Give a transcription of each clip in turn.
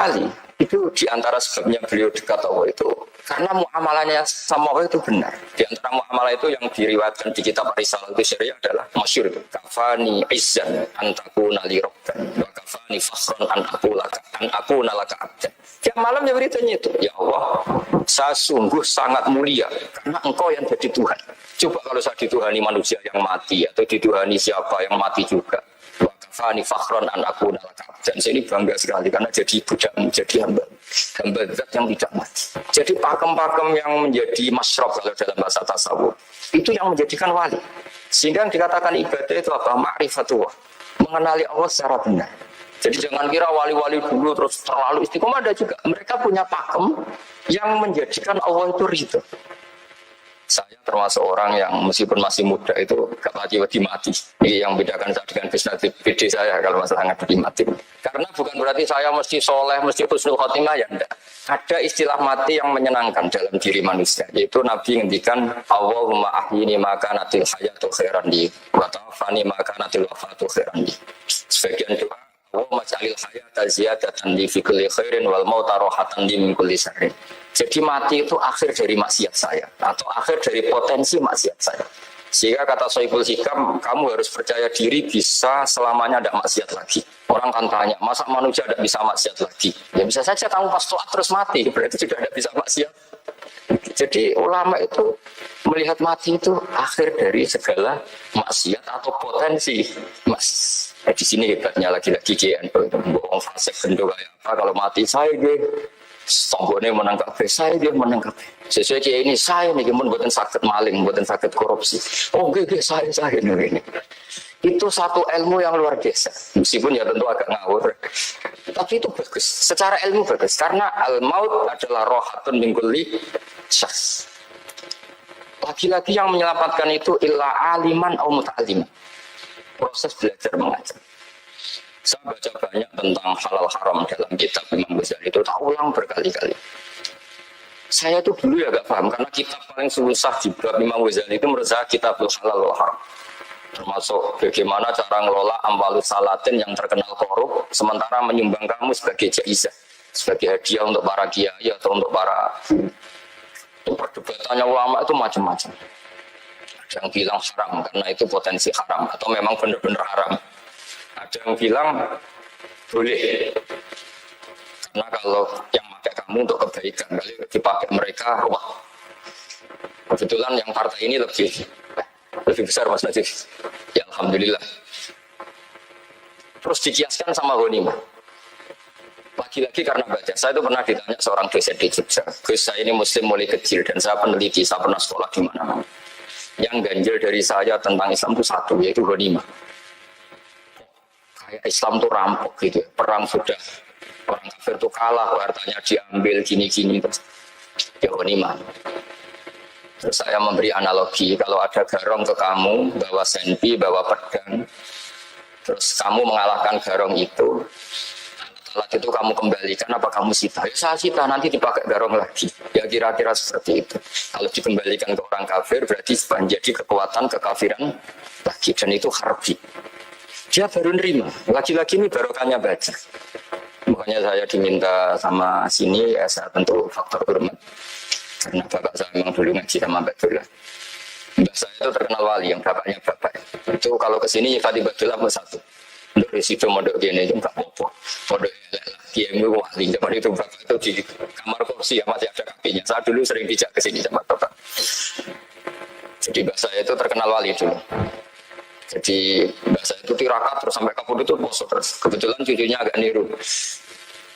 Ali itu diantara sebabnya beliau dekat Allah itu karena muamalahnya sama Allah itu benar. Di antara muamalah itu yang diriwayatkan di kitab Risalah itu syariah adalah masyhur itu. Kafani izzan antakuna li rabban wa kafani fakhran an akuna laka abdan. Tiap malam ya beritanya itu, ya Allah, saya sungguh sangat mulia karena engkau yang jadi Tuhan. Coba kalau saya dituhani manusia yang mati atau dituhani siapa yang mati juga. Fani fakhron an aku nalaka dan saya ini bangga sekali karena jadi budak, jadi hamba zat yang tidak mati. Jadi pakem-pakem yang menjadi masyrab kalau dalam bahasa tasawuf itu yang menjadikan wali. Sehingga yang dikatakan ibadah itu apa? Ma'rifatullah, mengenali Allah secara benar. Jadi jangan kira wali-wali dulu terus terlalu istiqomah, ada juga mereka punya pakem yang menjadikan Allah itu ridho. Saya termasuk orang yang meskipun masih muda itu gak mati. Ini yang bedakan saya dengan bisnis PD saya kalau masalah ngadepi mati. Karena bukan berarti saya mesti soleh, mesti husnul khotimah, ya enggak. Ada istilah mati yang menyenangkan dalam diri manusia. Yaitu Nabi ngendikan Allahumma ahyini maka natil hayatu khairan li wa tawafani maka natil wafatu khairan li. Sebagian doa Allahumma ja'alil hayata ziyadatan li fi kulli khairin wal mauta rohatan li min kulli syarrin. Jadi mati itu akhir dari maksiat saya atau akhir dari potensi maksiat saya. Sehingga kata Sohibul Hikam, kamu harus percaya diri bisa selamanya tidak maksiat lagi. Orang kan tanya, masa manusia tidak bisa maksiat lagi? Ya bisa saja kamu pas tua terus mati, berarti sudah tidak bisa maksiat. Jadi ulama itu melihat mati itu akhir dari segala maksiat atau potensi di sini hebatnya lagi-lagi JNU itu bohong fasik bentuk kayak apa kalau mati saya Songgone menangkap saya dia menangkap sesuai kayak ini saya nih gimana buatan sakit maling buatan sakit korupsi saya ini itu satu ilmu yang luar biasa meskipun ya tentu agak ngawur tapi itu bagus secara ilmu bagus karena al-maut adalah rohatun min kulli syahs. Lagi-lagi yang menyelamatkan itu illa aliman au muta'alliman, proses belajar mengajar. Saya baca banyak tentang halal haram dalam kitab Imam Ghazali itu tak ulang berkali-kali. Saya tuh dulu ya gak paham karena kitab paling susah di bab Imam Ghazali itu menurut saya kitabul halal haram. Termasuk bagaimana cara ngelola amwalus salatin yang terkenal korup sementara menyumbang kamu sebagai jaizah, sebagai hadiah untuk para kiai atau untuk para itu perdebatannya ulama itu macam-macam. Ada yang bilang haram karena itu potensi haram atau memang benar-benar haram. Ada yang bilang boleh karena kalau yang pakai kamu untuk kebaikan kali dipakai mereka wah. Kebetulan yang partai ini lebih besar Mas Najib ya Alhamdulillah. Terus dikiaskan sama ghanimah. Lagi-lagi karena baca, saya itu pernah ditanya seorang dosen di Jogja, Gus saya ini muslim mulai kecil dan saya peneliti, saya pernah sekolah di mana-mana. Yang ganjil dari saya tentang Islam itu satu, yaitu ghanimah. Kayak Islam itu rampok gitu, perang sudah, orang kafir itu kalah, hartanya diambil gini-gini, terus ya ghanimah. Terus saya memberi analogi, kalau ada garong ke kamu, bawa senpi, bawa pedang, terus kamu mengalahkan garong itu, alat itu kamu kembalikan apa kamu sita? Ya saya sita, nanti dipakai garong lagi. Ya kira-kira seperti itu. Kalau dikembalikan ke orang kafir berarti menjadi kekuatan kekafiran lagi dan itu harbi. Dia baru nerima. Lagi-lagi ini barokahnya baca. Makanya saya diminta sama sini ya saya tentu faktor hormat. Karena bapak saya memang dulu ngaji sama Mbak Dula. Mbak saya itu terkenal wali yang bapaknya bapak. Itu kalau kesini Fatih Badullah satu. Untuk risiko modok gini itu enggak apa-apa. Modok kiai wali zaman itu bapak itu di kamar kursi ya masih ada kakinya. Saya dulu sering dijak ke sini sama bapak. Jadi mbak saya itu terkenal wali dulu. Jadi mbak saya itu tirakat terus sampai kapur itu poso terus. Kebetulan cucunya agak niru.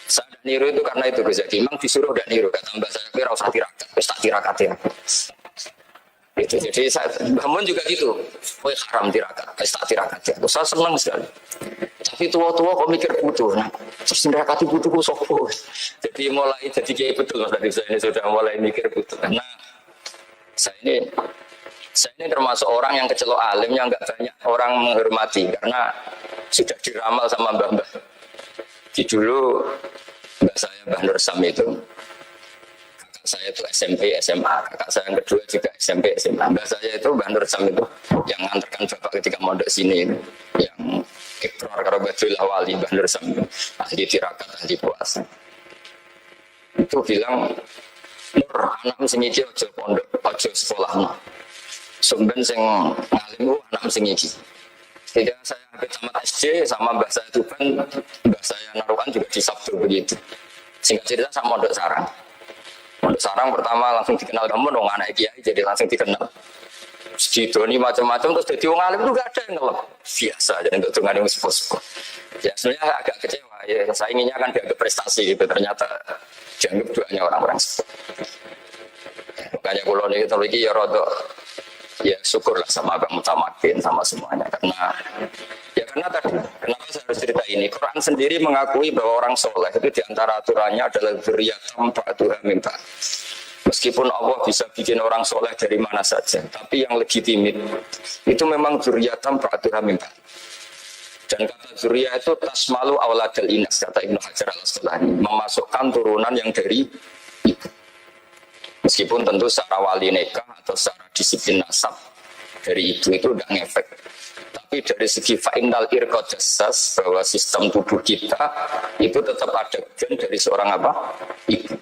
Saya agak niru itu karena itu jadi memang disuruh agak niru. Kata mbak saya kira usah tirakat, terus tak tirakat ya. Itu jadi saya bangun juga gitu, woi haram tirakat, tak tirakat ya. Saya senang sekali. Tapi tua-tua kok mikir butuh, nah terus tirakati butuhku sopo. Jadi mulai jadi kayak betul tadi saya ini sudah mulai mikir butuh. Karena saya ini termasuk orang yang kecelok alim yang nggak banyak orang menghormati karena sudah diramal sama mbah-mbah. Di dulu mbak saya Mbah Nur Sam itu. Saya itu SMP, SMA, kakak saya yang kedua juga SMP, SMA. Mbak saya itu Mbah Nur Sam itu yang nganterkan bapak ketika mondok sini, yang ikrar karo Badullah wali Mbah Nur Sam, ahli tirakat, ahli puasa. itu bilang, Nur, anak sing iki aja pondok, aja sekolahno. Sumben sing ngalim anak sing iki. Ketika saya habis tamat SD sama mbah saya Tuban, mbah saya Narukan juga disabdo begitu. Singkat cerita sama Pondok Sarang. Pondok Sarang pertama langsung dikenal kamu dong anak kiai, jadi langsung dikenal. Sidoni macam-macam terus jadi wong alim itu gak ada yang ngelak. Biasa aja untuk dengan yang sepuh-sepuh. Ya sebenarnya agak kecewa ya, saya inginnya kan dianggap prestasi gitu, ternyata dianggap doanya orang-orang sepuh. Makanya kalau ini kita lagi ya rodok ya syukurlah sama Abang Mutamakin sama semuanya karena tadi kenapa saya harus cerita ini, Quran sendiri mengakui bahwa orang soleh itu diantara aturannya adalah dzurriyyatan ba'duha min ba'd. Meskipun Allah bisa bikin orang soleh dari mana saja, tapi yang legitimit itu memang dzurriyyatan ba'duha min ba'd. Dan kata dzurriyyah itu tasmalu auladal inas, kata Ibnu Hajar al-Asqalani, memasukkan turunan yang dari ibu. Meskipun tentu secara wali nikah atau secara disiplin nasab dari ibu itu udah ngefek. Tapi dari segi fa'inal irqad jassas, bahwa sistem tubuh kita itu tetap ada gen dari seorang apa? Ibu.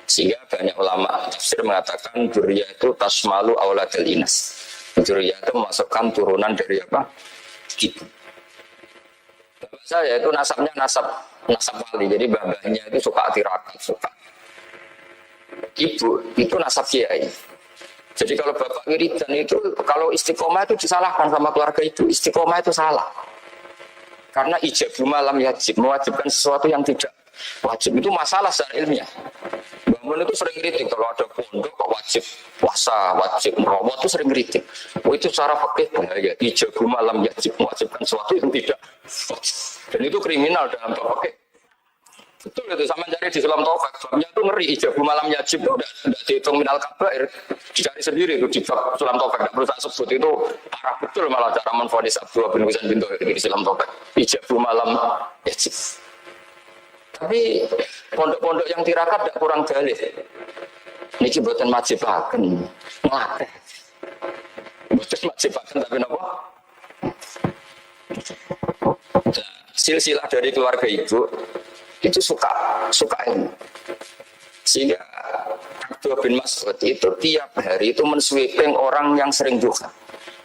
Sehingga banyak ulama tafsir mengatakan dzurriyyah itu tasmalu auladal inas. Dzurriyyah itu memasukkan turunan dari apa? Ibu. Bapak saya itu nasabnya nasab wali. Jadi babahnya itu suka tirakat, suka. Ibu itu nasab kiai. Jadi kalau bapak wiridan itu, kalau istiqomah itu disalahkan sama keluarga itu. Istiqomah itu salah. Karena ijabul malam yajib, mewajibkan sesuatu yang tidak wajib. Itu masalah secara ilmiah. Bangun itu sering kritik kalau ada pondok kok wajib puasa, wajib merawat itu sering kritik. Oh, itu secara fikih bahaya. Ijabul malam yajib, mewajibkan sesuatu yang tidak wajib. Dan itu kriminal dalam fikih. Betul itu, sama cari di Sulam Taufik, babnya itu ngeri, ijabul malam yajib itu udah dihitung minal kabair, dicari sendiri itu di bab Sulam Taufik, tidak perlu tak sebut, itu parah betul malah cara menfonis Abdullah bin Husain bin Tohir di Sulam Taufik, ijabul malam yajib. Tapi pondok-pondok yang tirakat tidak kurang dalih. Niki buatan majibaken, ngelatih. Buatan majibaken tapi apa? Nah, silsilah dari keluarga ibu itu suka ilmu. Sehingga Abdullah bin Mas'ud itu tiap hari itu mensweeping orang yang sering duha.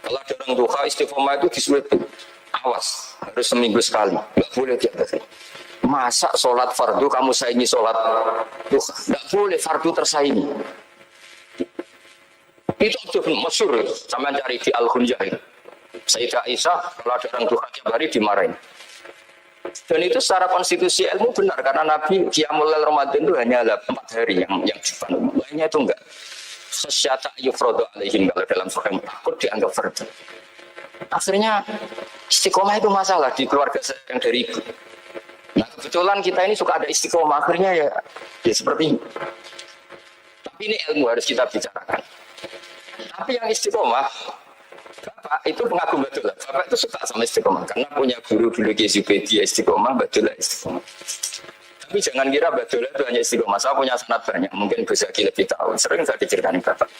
Kalau ada orang duha istiqomah itu disweeping. Awas, harus seminggu sekali, nggak boleh tiap hari. Masa sholat fardu kamu saingi sholat duha? Nggak boleh fardu tersaingi. Itu Abdullah bin Mas'ud sama cari di Al-Hunjah itu. Sayyidah Aisyah kalau ada orang duha tiap hari dimarahin. Dan itu secara konstitusi ilmu benar karena Nabi Qiyamul Lail Ramadan itu hanya 4 hari yang dibangun. Lainnya itu enggak. Sesyata yufrodo alaihim kalau dalam surah takut dianggap fardu. Akhirnya istiqomah itu masalah di keluarga saya yang dari ibu. Nah kebetulan kita ini suka ada istiqomah akhirnya ya seperti ini. Tapi ini ilmu harus kita bicarakan. Tapi yang istiqomah Bapak itu pengagum Badulah. Bapak itu suka sama istiqomah karena punya guru dulu Zubaydi istiqomah, Badulah istiqomah. Tapi jangan kira Badulah itu hanya istiqomah. Saya punya sanad banyak, mungkin bisa lebih tahu. Sering saya diceritain Bapak.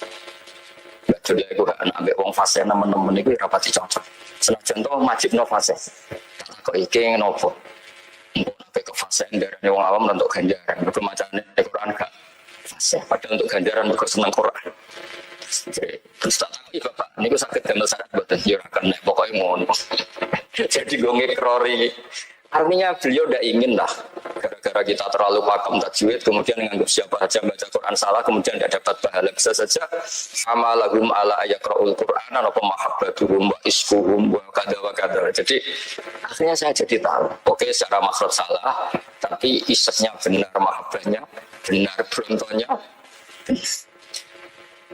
Badulah itu anak ambek wong fase teman-teman itu rapati cocok. Senajan to majibno fase. Kok iki ngopo? Mbok ke fase ndarane wong awam untuk ganjaran. Bermacane Quran gak fase. Padahal untuk ganjaran kok seneng Quran. Terus tak tahu Bapak, ini gue sakit gamel syarat buatan juragan, pokoknya ngono. Jadi gue ngekrori. Artinya beliau udah ingin lah, gara-gara kita terlalu pakem tajwid, kemudian menganggap siapa saja baca Quran salah, kemudian tidak dapat pahala. Bisa saja sama lahum ala ayakra'ul Quran, apa mahabbatuhum wa isfuhum wa kada. Jadi akhirnya saya jadi tahu, oke secara makhraj salah, tapi isaknya benar, mahabbahnya benar, berontonya benar.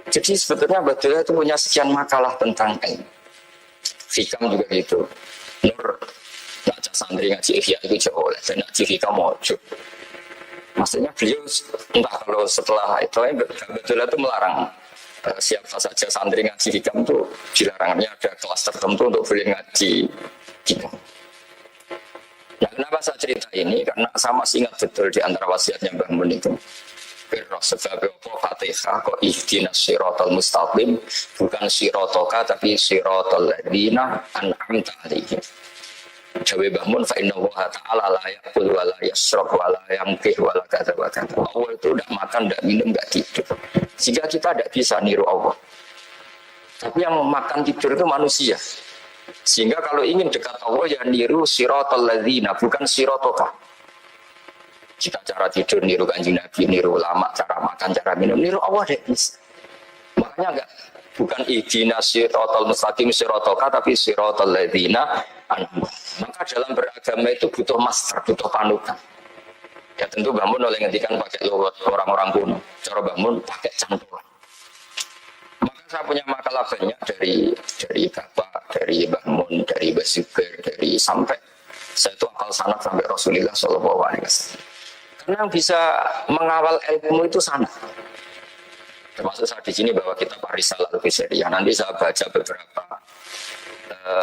Jadi sebetulnya Badulah itu punya sekian makalah tentang ilmu. Fikam juga gitu. Nur baca santri ngaji Ihya itu jauh oleh dan ngaji Fikam wajib. Maksudnya beliau entah kalau setelah itu Badulah itu melarang siapa saja santri ngaji Fikam itu dilarangnya ada kelas tertentu untuk boleh ngaji Fikam. Nah, kenapa saya cerita ini? Karena saya masih ingat betul di antara wasiatnya Mbah Mun itu. Sebab apa Fatihah kok ihdinas siratal mustaqim, bukan siratoka tapi siratal ladzina an'amta alaihim. Dawe bangun fa inna wa ta'ala la yaqul wa la yashrab wa la yamkih wa la kadza wa kadza. Allah itu tidak makan, tidak minum, tidak tidur. Sehingga kita tidak bisa niru Allah. Tapi yang makan tidur itu manusia. Sehingga kalau ingin dekat Allah ya niru siratal ladzina, bukan siratoka. Kita cara tidur niru Kanjeng Nabi, niru ulama, cara makan, cara minum, niru Allah deh bisa. Makanya enggak bukan ihdinas siratal mustaqim siratoka, tapi siratal ladzina. Maka dalam beragama itu butuh master, butuh panutan. Ya tentu bangun oleh ngendikan pakai logat orang-orang kuno. Cara bangun pakai cantuan. Maka saya punya makalah banyak dari Bapak, dari bangun, dari Basuker, dari sampai saya itu akal sanad sampai Rasulullah Shallallahu Alaihi Wasallam. Karena yang bisa mengawal ilmu itu sanad. Termasuk saya di sini bahwa kita Risalah Al-Fisriyah. Nanti saya baca beberapa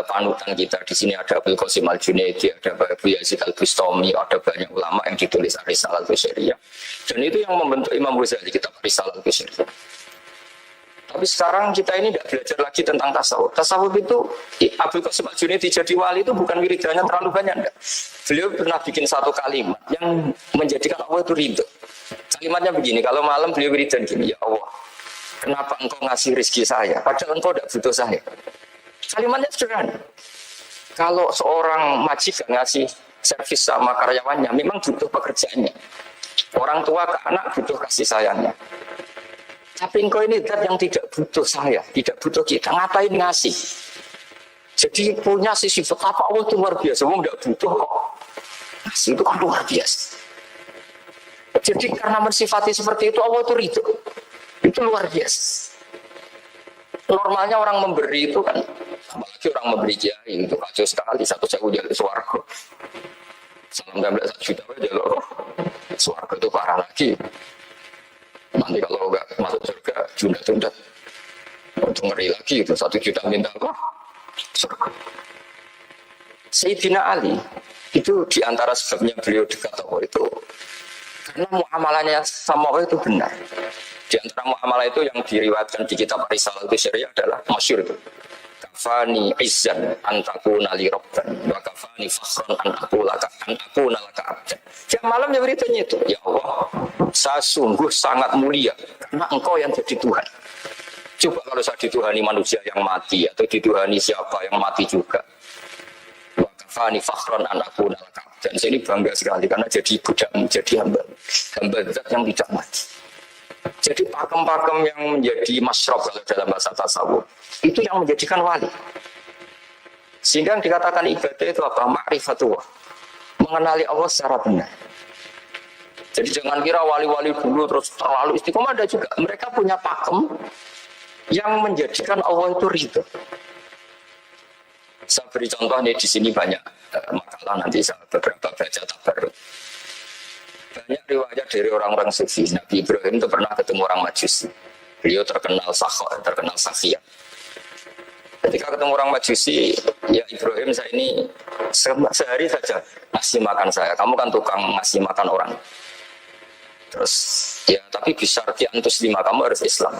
panutan kita. Di sini ada Abdul Qasim Al-Junaidi, ada Abu Yazid Al-Bustami, ada banyak ulama yang ditulis Risalah Al-Fisriyah. Dan itu yang membentuk Imam Ghazali, kitab Risalah Al-Fisriyah. Tapi sekarang kita ini tidak belajar lagi tentang tasawuf. Tasawuf itu Abdul Qasim Al-Junaidi jadi wali itu bukan wiridannya terlalu banyak. Enggak. Beliau pernah bikin satu kalimat yang menjadikan Allah itu ridho. Kalimatnya begini, kalau malam beliau wiridan gini, ya Allah, kenapa engkau ngasih rezeki saya, padahal engkau tidak butuh saya. Kalimatnya sederhana. Kalau seorang majikan ngasih servis sama karyawannya, memang butuh pekerjaannya. Orang tua ke anak butuh kasih sayangnya. Tapi engkau ini zat yang tidak butuh saya, tidak butuh kita. Ngapain ngasih? Jadi punya sisi betapa Allah itu luar biasa. Allah tidak butuh kok. Ngasih itu kan luar biasa. Jadi karena mensifati seperti itu Allah itu ridho. Itu luar biasa. Normalnya orang memberi itu kan, apalagi orang memberi kiai itu kacau sekali, 1.000 jalur swarga. Salam 16 juta aja loh. Swarga itu parah lagi. Nanti kalau enggak masuk surga, jundat-jundat. Untuk ngeri lagi itu 1 juta minta apa? Surga. Sayyidina Ali itu diantara sebabnya beliau dekat Allah itu karena muamalahnya sama Allah itu benar. Di antara muamalah itu yang diriwayatkan di kitab Risalah Al-Fisriyah adalah masyhur itu. Kafani izzan antakuna li rabban wa kafani fakhran antakuna laka abdan. Tiap malam ya beritanya itu, ya Allah, saya sungguh sangat mulia karena engkau yang jadi Tuhan. Coba kalau saya dituhani manusia yang mati atau dituhani siapa yang mati juga. Wa kafani fakhran antakuna laka abdan. Saya ini bangga sekali karena jadi budak, menjadi hamba zat yang tidak mati. Jadi pakem-pakem yang menjadi masyrab kalau dalam bahasa tasawuf itu yang menjadikan wali. Sehingga yang dikatakan ibadah itu apa? Ma'rifatullah. Mengenali Allah secara benar. Jadi jangan kira wali-wali dulu terus terlalu istiqomah, ada juga. Mereka punya pakem yang menjadikan Allah itu ridho. Saya beri contoh nih di sini banyak makalah, nanti saya beberapa baca tabarruk. Banyak riwayat dari orang-orang sufi. Nabi Ibrahim itu pernah ketemu orang Majusi. Beliau terkenal sakho, terkenal sakia. Ketika ketemu orang Majusi, ya Ibrahim, saya ini sehari saja ngasih makan saya. Kamu kan tukang ngasih makan orang. Terus ya tapi bisa antus 5, kamu harus Islam.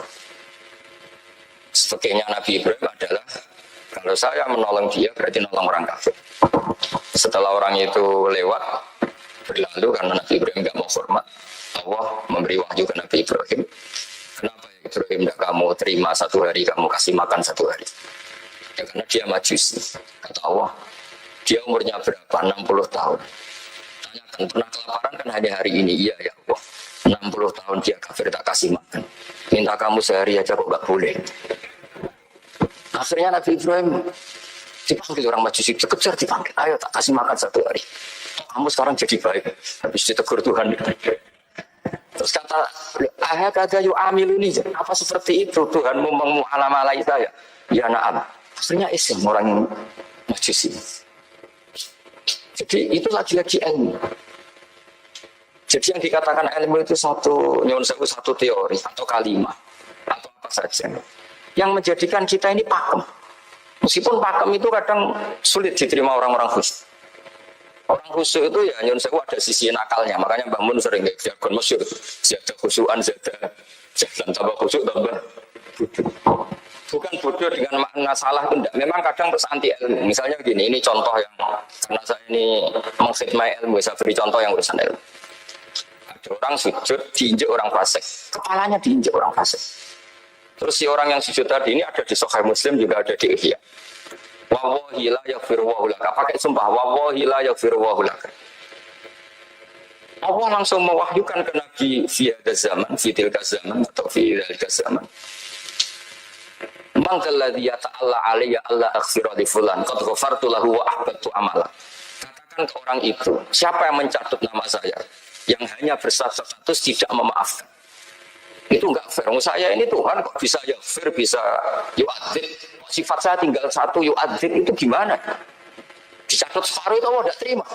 Sebagainya Nabi Ibrahim adalah kalau saya menolong dia berarti nolong orang kafir. Setelah orang itu lewat berlalu karena Nabi Ibrahim nggak mau hormat, Allah memberi wahyu ke Nabi Ibrahim. Kenapa ya Ibrahim tidak kamu terima 1 hari, kamu kasih makan 1 hari? Ya karena dia majusi. Kata Allah, dia umurnya berapa? 60 tahun. Tanyakan, pernah kelaparan kan hanya hari ini? Iya ya Allah. 60 tahun dia kafir tak kasih makan. Minta kamu sehari aja kok nggak boleh. Akhirnya Nabi Ibrahim dipanggil orang majusi, dikejar dipanggil. Ayo tak kasih makan 1 hari. Kamu sekarang jadi baik. Habis ditegur Tuhan. Terus kata, kata yu amil ini, apa seperti itu Tuhanmu mengualamalai saya? Ya na'am. Akhirnya Islam orang majusi. Jadi itu lagi-lagi ilmu. Jadi yang dikatakan ilmu itu satu teori atau kalimat atau apa saja yang menjadikan kita ini pakem. Meskipun pakem itu kadang sulit diterima orang-orang khusyuk. Orang khusyuk itu ya nyun sewu ada sisi nakalnya, makanya Mbah Mun sering jargon masyhur, zada khusyuan zada jalan tambah khusyuk tambah. Bukan bodoh dengan makna salah itu enggak. Memang kadang terus anti ilmu. Misalnya gini, ini contoh yang karena saya ini mengkhidmati ilmu, saya beri contoh yang urusan ilmu. Ada orang sujud diinjek orang fasik, kepalanya diinjek orang fasik. Terus si orang yang sujud tadi ini ada di Sahih Muslim, juga ada di Ihya. Wallahi la yaghfiru wa laka. Pakai sumpah, wallahi la yaghfiru wa laka. Allah langsung mewahyukan ke Nabi fi hadzal zaman, fi tilka zaman atau fi dzalika zaman. Man alladzi yata'alla alayya alla aghfira li fulan qad ghafartu lahu wa ahbattu amala. Katakan ke orang itu, siapa yang mencatut nama saya yang hanya berstatus tidak memaafkan. Itu enggak fair. Saya ini Tuhan kok bisa yaghfir, bisa yu'adzib. Sifat saya tinggal satu, yu'adzib itu gimana? Dicatut separuh itu Allah tidak terima.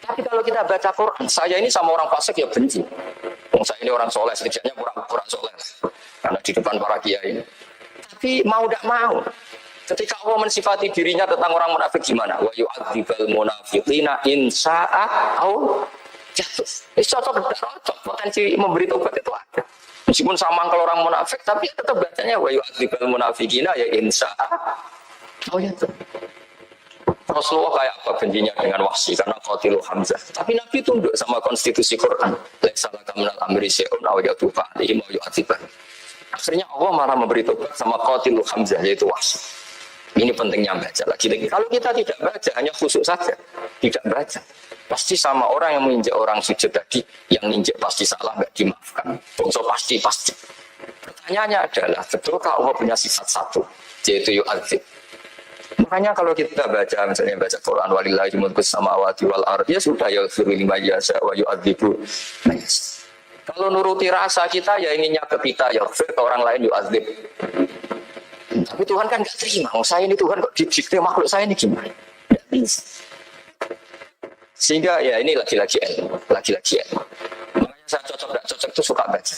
Tapi kalau kita baca Quran, saya ini sama orang fasik ya benci. Saya ini orang soleh, setidaknya kurang soleh. Karena di depan para kiai. Tapi mau tidak mau. Ketika Allah mensifati dirinya tentang orang munafik gimana? Wa yu'adzibal munafiqina in sya'a au jatuh. Ini cocok, potensi memberi tobat itu ada. Meskipun sama kalau orang munafik, tapi tetap bacanya wa yu'adzibal munafiqina ya in sya'a au jatuh. Rasulullah kayak apa bencinya dengan Wahsy karena qatilu Hamzah. Tapi Nabi tunduk sama konstitusi Quran. Laisa laka minal amri syai'un aw yatuba alaihim aw yu'adzibah. Akhirnya Allah malah memberi tobat sama qatilu Hamzah yaitu Wahsy. Ini pentingnya baca lagi. Kalau kita tidak baca, hanya khusus saja, tidak baca. Pasti sama orang yang menginjak orang sujud tadi, yang menginjak pasti salah, nggak dimaafkan. Bongso pasti. Pertanyaannya adalah, betulkah Allah punya sifat satu, yaitu yu'adzib? Makanya kalau kita baca, misalnya baca Quran, walillahi mulkus samawati wal ardh, ya sudah, yaghfiru liman yasha wa yu'adzibu man yasha. Kalau nuruti rasa kita, ya inginnya ke kita, yaghfir, ke orang lain yu'adzib. Tapi Tuhan kan gak terima. Saya ini Tuhan kok didikte makhluk saya ini gimana? Gak bisa. Sehingga ya ini lagi-lagi ilmu. Makanya saya gak cocok itu suka baca.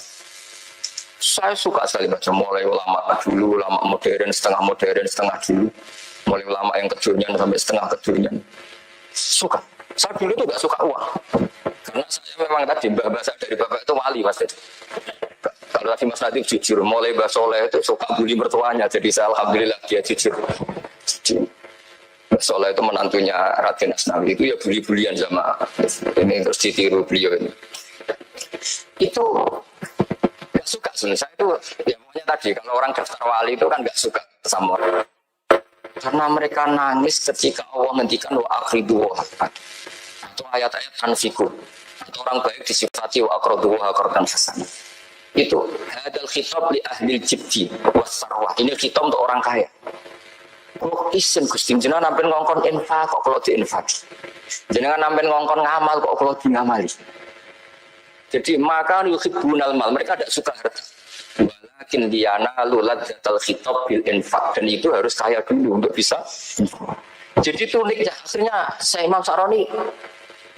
Saya suka sekali baca. Mulai ulama dulu, ulama modern, setengah dulu. Mulai ulama yang kejurnian sampai setengah kejurnian. Suka. Saya dulu tuh gak suka uang. Karena saya memang tadi bahasa dari bapak itu wali mas. Kalau tadi Mas Natif jujur, mulai Mbah Soleh itu suka bully mertuanya, jadi saya alhamdulillah dia jujur. Jadi Mbah Soleh itu menantunya Raden Asnawi itu ya bully-bulian sama ini terus ditiru beliau ini. Itu nggak suka sebenarnya saya itu ya pokoknya tadi kalau orang daftar wali itu kan nggak suka sama orang. Karena mereka nangis ketika Allah menghentikan wa akhridu atau ayat-ayat anfiku atau orang baik disifati wa akhridu wa akhridan hasanah. Itu hadal khitab li ahli jibti wasarwah. Ini khitab untuk orang kaya. Kok isin Gusti jenengan nampen ngongkon infak kok kalau diinfak. Jenengan nampen ngongkon ngamal kok kalau di ngamali. Jadi maka yuhibbunal mal, mereka tidak suka harta. Walakin liyanalu ladzatal khitab bil infak, dan itu harus kaya dulu untuk bisa. Jadi itu uniknya akhirnya saya Imam Saroni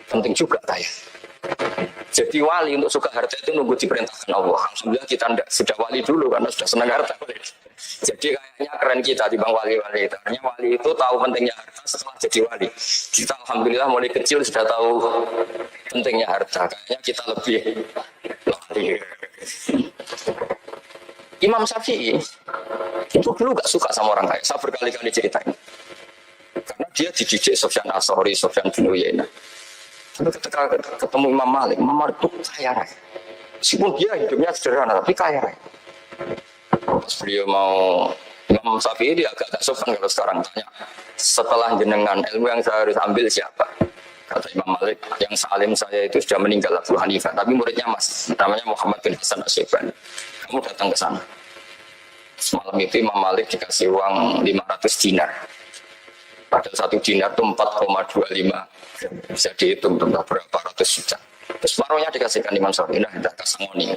penting juga kaya. Jadi wali untuk suka harta itu nunggu diperintahkan Allah. Alhamdulillah kita sudah wali dulu karena sudah senang harta. Jadi kayaknya keren kita di bang wali-wali itu. Karena wali itu tahu pentingnya harta setelah jadi wali. Kita alhamdulillah mulai kecil sudah tahu pentingnya harta. Kayaknya kita lebih wali. Imam Syafi'i itu dulu gak suka sama orang kaya. Saya berkali-kali ceritain. Karena dia dididik Sufyan As-Tsauri, Sufyan bin Uyainah. Ketika ketemu Imam Malik itu kaya raya. Meskipun dia hidupnya sederhana, tapi kaya raya. Pas beliau mau Imam Syafi'i dia agak sopan kalau sekarang tanya. Setelah jenengan ilmu yang saya harus ambil siapa? Kata Imam Malik, yang salim saya itu sudah meninggal Abu Hanifah, tapi muridnya masih namanya Muhammad bin Hasan As-Syaibani. Kamu datang ke sana. Semalam itu Imam Malik dikasih uang 500 dinar. Padahal 1 dinar itu 4,25. Bisa dihitung berapa ratus juta. Terus separuhnya dikasihkan Imam Syafi'i, nah tidak kasangoni.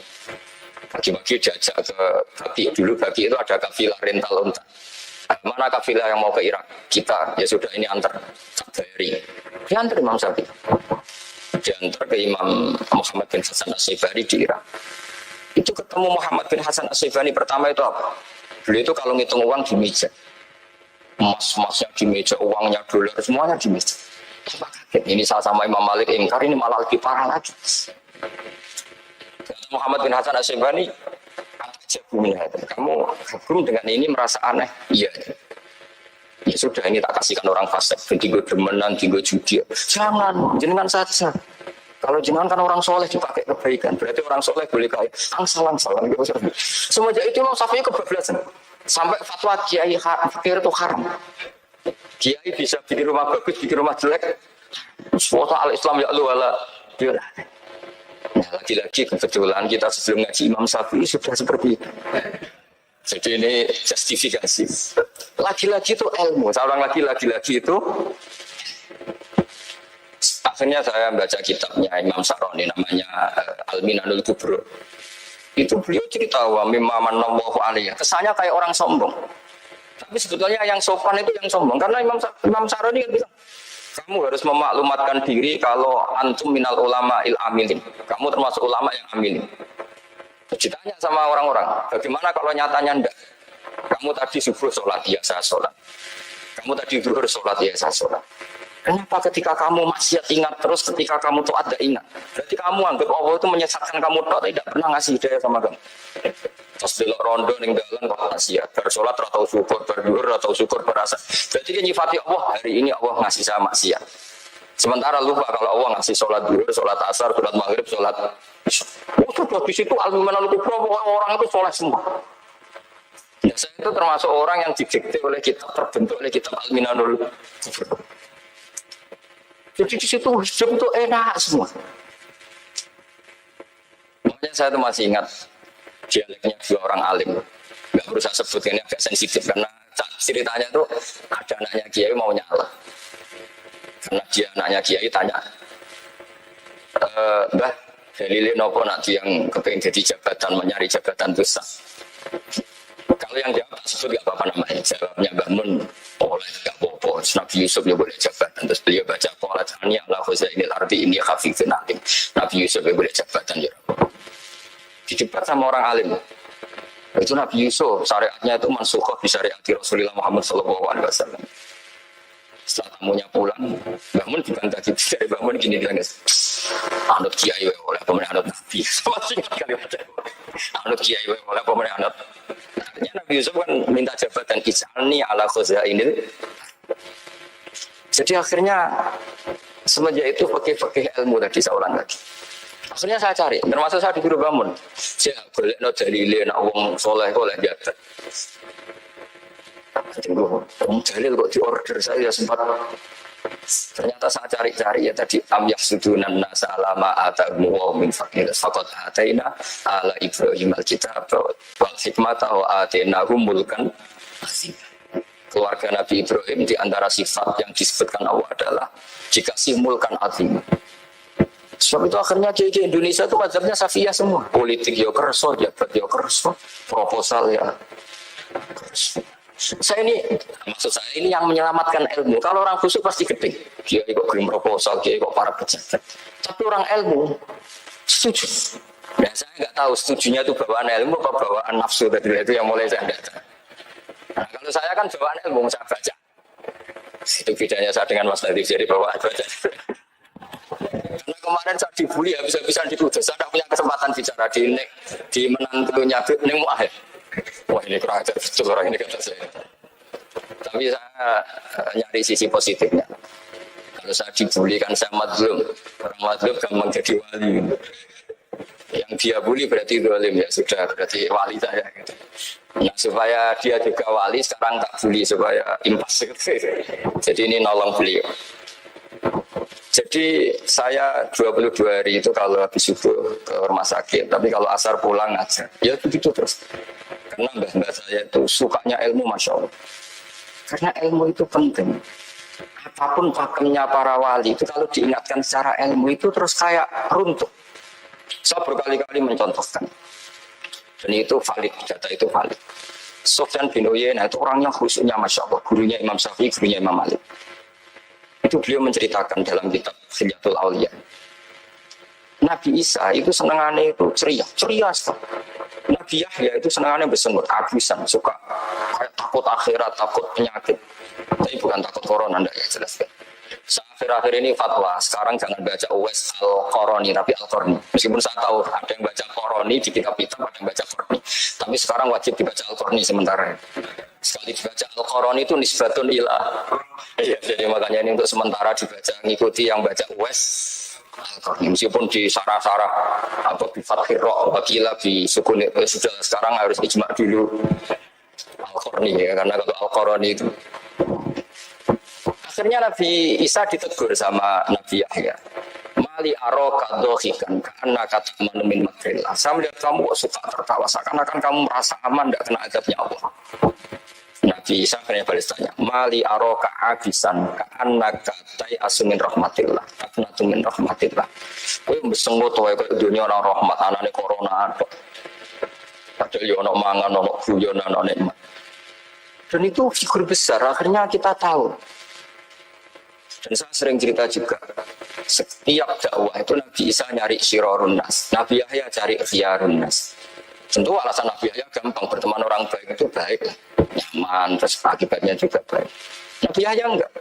Bagi-bagi diajak ke Baki. Dulu Baki itu ada kafilah rental unta. Mana kafilah yang mau ke Irak? Kita, ya sudah ini antar Sabari. Diantar Imam Syafi'i. Diantar ke Imam Muhammad bin Hasan As-Syaibani di Irak. Itu ketemu Muhammad bin Hasan As-Syaibani pertama itu apa? Beliau itu kalau ngitung uang di meja. Emas-emasnya di meja, uangnya dolar, semuanya di meja. Ini saya sama Imam Malik ingkar, ini malah lebih parah lagi. Muhammad bin Hasan As-Syaibani Kamu kagum dengan ini merasa aneh, iya. Ya sudah ini tak kasihkan orang fasik, tinggo demenan, tinggo judi. Jangan, jenengan saja. Kalau jenengan kan orang soleh dipakai kebaikan, berarti orang soleh boleh kaya. Angsal-angsal. Semenjak itu Imam Syafi'i kebablasan. Sampai fatwa kiai fakir itu haram. Kiai bisa bikin rumah bagus, bikin rumah jelek. Foto al-Islam ya Allah wala. Nah, lagi-lagi kebetulan kita sebelum ngaji Imam Syafi'i sudah seperti itu. Jadi ini justifikasi. Lagi-lagi itu ilmu. Seorang lagi-lagi itu. Akhirnya saya baca kitabnya Imam Saroni namanya Al-Minanul Kubro. Itu beliau cerita wa mimma manallahu alaihi. Kesannya kayak orang sombong. Tapi sebetulnya yang sopan itu yang sombong. Karena Imam Saroni kan bilang, kamu harus memaklumatkan diri kalau antum minal ulama il amilin. Kamu termasuk ulama yang amilin. Ditanya sama orang-orang, bagaimana kalau nyatanya enggak? Kamu tadi subuh sholat, ya saya sholat. Kamu tadi zuhur sholat, ya saya sholat. Kenapa ketika kamu maksiat ingat terus, ketika kamu taat tidak ingat? Berarti kamu anggap Allah itu menyesatkan kamu tidak pernah ngasih hidayah sama kamu. Terus delok rondo ning dalan kok maksiat, bar salat atau syukur, bar zuhur atau syukur berasa. Berarti dia nyifati Allah, hari ini Allah ngasih saya maksiat. Sementara lupa kalau Allah ngasih sholat zuhur, sholat asar, sholat maghrib, sholat. Sudah di situ al-Minanul Kubro orang itu soleh semua. Ya, saya itu termasuk orang yang didikte oleh kitab, terbentuk oleh kitab al-Minanul Kubro. Jadi di situ hidup itu enak semua. Makanya saya itu masih ingat dialeknya dua orang alim. Gak perlu saya sebut ini agak sensitif karena ceritanya itu ada anaknya kiai mau nyala. Karena dia anaknya kiai tanya, Mbah, dalilin apa nanti yang kepengen jadi jabatan, mencari jabatan besar. Kalau yang jawab sebut gak apa-apa namanya. Jawabnya Mbah Mun, boleh gak apa-apa. Nabi Yusuf ya boleh jabatan. Terus beliau baca qolat ani ala khuzainil ardi ini khafifun alim. Nabi Yusuf ya boleh jabatan ya. Didebat sama orang alim. Itu Nabi Yusuf syariatnya itu mansukhoh di syariat Rasulullah Muhammad SAW. Setelah tamunya pulang, Mbah Mun dibantah gitu dari Mbah Mun gini bilang, anut kiai oleh pemenang anut Nabi. Masih kalimat anut kiai oleh pemenang anut. Artinya Nabi Yusuf kan minta jabatan ij'alni ala khuzainil. Jadi akhirnya semenjak itu pakai ilmu tadi saya ulang lagi. Akhirnya saya cari, termasuk saya disuruh bangun. Saya boleh no dalile nak wong soleh kok lek jabat. Wong dalil kok diorder saya sempat. Ternyata saya cari-cari ya tadi amyah sudunan nasa alama ata'mu wa min faqil faqad ataina ala Ibrahim al-kitab wal hikmata wa atainahum mulkan azim. Keluarga Nabi Ibrahim di antara sifat yang disebutkan Allah adalah dikasih mulkan azim. Sebab itu akhirnya di Indonesia itu mazhabnya Syafi'iyah semua. Politik ya kerso, jabat ya kerso, proposal ya kerso. Maksud saya ini yang menyelamatkan ilmu. Kalau orang khusyuk pasti gede. Dia kok kirim proposal, dia kok para pejabat. Tapi orang ilmu setuju. Dan saya nggak tahu setujunya itu bawaan ilmu atau bawaan nafsu tadi itu yang mulai saya baca. Nah, kalau saya kan bawaan ilmu saya baca. Itu bedanya saya dengan Mas Latif jadi bawaan baca. Karena kemarin saya dibully habis-habisan dituduh. Saya tidak punya kesempatan bicara di menantunya Neng Mu'ahir. Wah ini kurang ajar betul orang ini kata saya. Tapi saya nyari sisi positifnya. Kalau saya dibully kan saya madlum. Orang madlum gampang jadi wali. Yang dia bully berarti zalim ya sudah berarti wali saya. Nah supaya dia juga wali sekarang tak bully supaya impas. Jadi ini nolong beliau. Jadi saya 22 hari itu kalau habis subuh ke rumah sakit, tapi kalau asar pulang aja. Ya begitu terus. Karena mbah-mbah saya itu sukanya ilmu Masya Allah. Karena ilmu itu penting. Apapun pakemnya para wali itu kalau diingatkan secara ilmu itu terus kayak runtuh. Saya berkali-kali mencontohkan. Dan itu valid, data itu valid. Sufyan bin Uyainah itu orangnya khusyuknya Masya Allah. Gurunya Imam Syafi'i, gurunya Imam Malik. Itu beliau menceritakan dalam kitab Hilyatul Auliya. Nabi Isa itu senangannya itu ceria sekali. Nabi Yahya itu senangannya bersenut, abusan, suka kayak takut akhirat, takut penyakit. Tapi bukan takut corona, enggak ya jelas kan. Akhir-akhir ini fatwa, sekarang jangan baca Uwais Al-Qarani, tapi Al-Qarni. Meskipun saya tahu ada yang baca Qarani di kitab-kitab, ada yang baca Qarni. Tapi sekarang wajib dibaca Al-Qarni sementara. Sekali dibaca Al-Qarani itu nisbatun ilah. Iya, jadi makanya ini untuk sementara dibaca, ngikuti yang baca Uwais Al-Qarni. Meskipun di sarah-sarah, atau di Fathir Ra', wakilah di sukun, sudah sekarang harus ijma dulu Al-Qarni ya, karena kalau Al-Qarani itu akhirnya Nabi Isa ditegur sama Nabi Yahya. Mali aroka dohikan karena kata menemin makrillah. Saya melihat kamu suka tertawa, seakan-akan kamu merasa aman tidak kena azabnya Allah. Nabi Isa akhirnya balas tanya, Mali aroka abisan karena kata asumin rahmatillah, karena tumin rahmatillah. Kau yang bersengut wae ke dunia orang rahmat, anane corona ada. Padahal yo ono mangan, ono guyonan, ono nikmat. Dan itu figur besar. Akhirnya kita tahu. Dan saya sering cerita juga, setiap dakwah itu Nabi Isa nyari syirorun nas, Nabi Yahya cari khiyarun nas. Tentu alasan Nabi Yahya gampang, berteman orang baik itu baik, nyaman, terus akibatnya juga baik. Nabi Yahya enggak.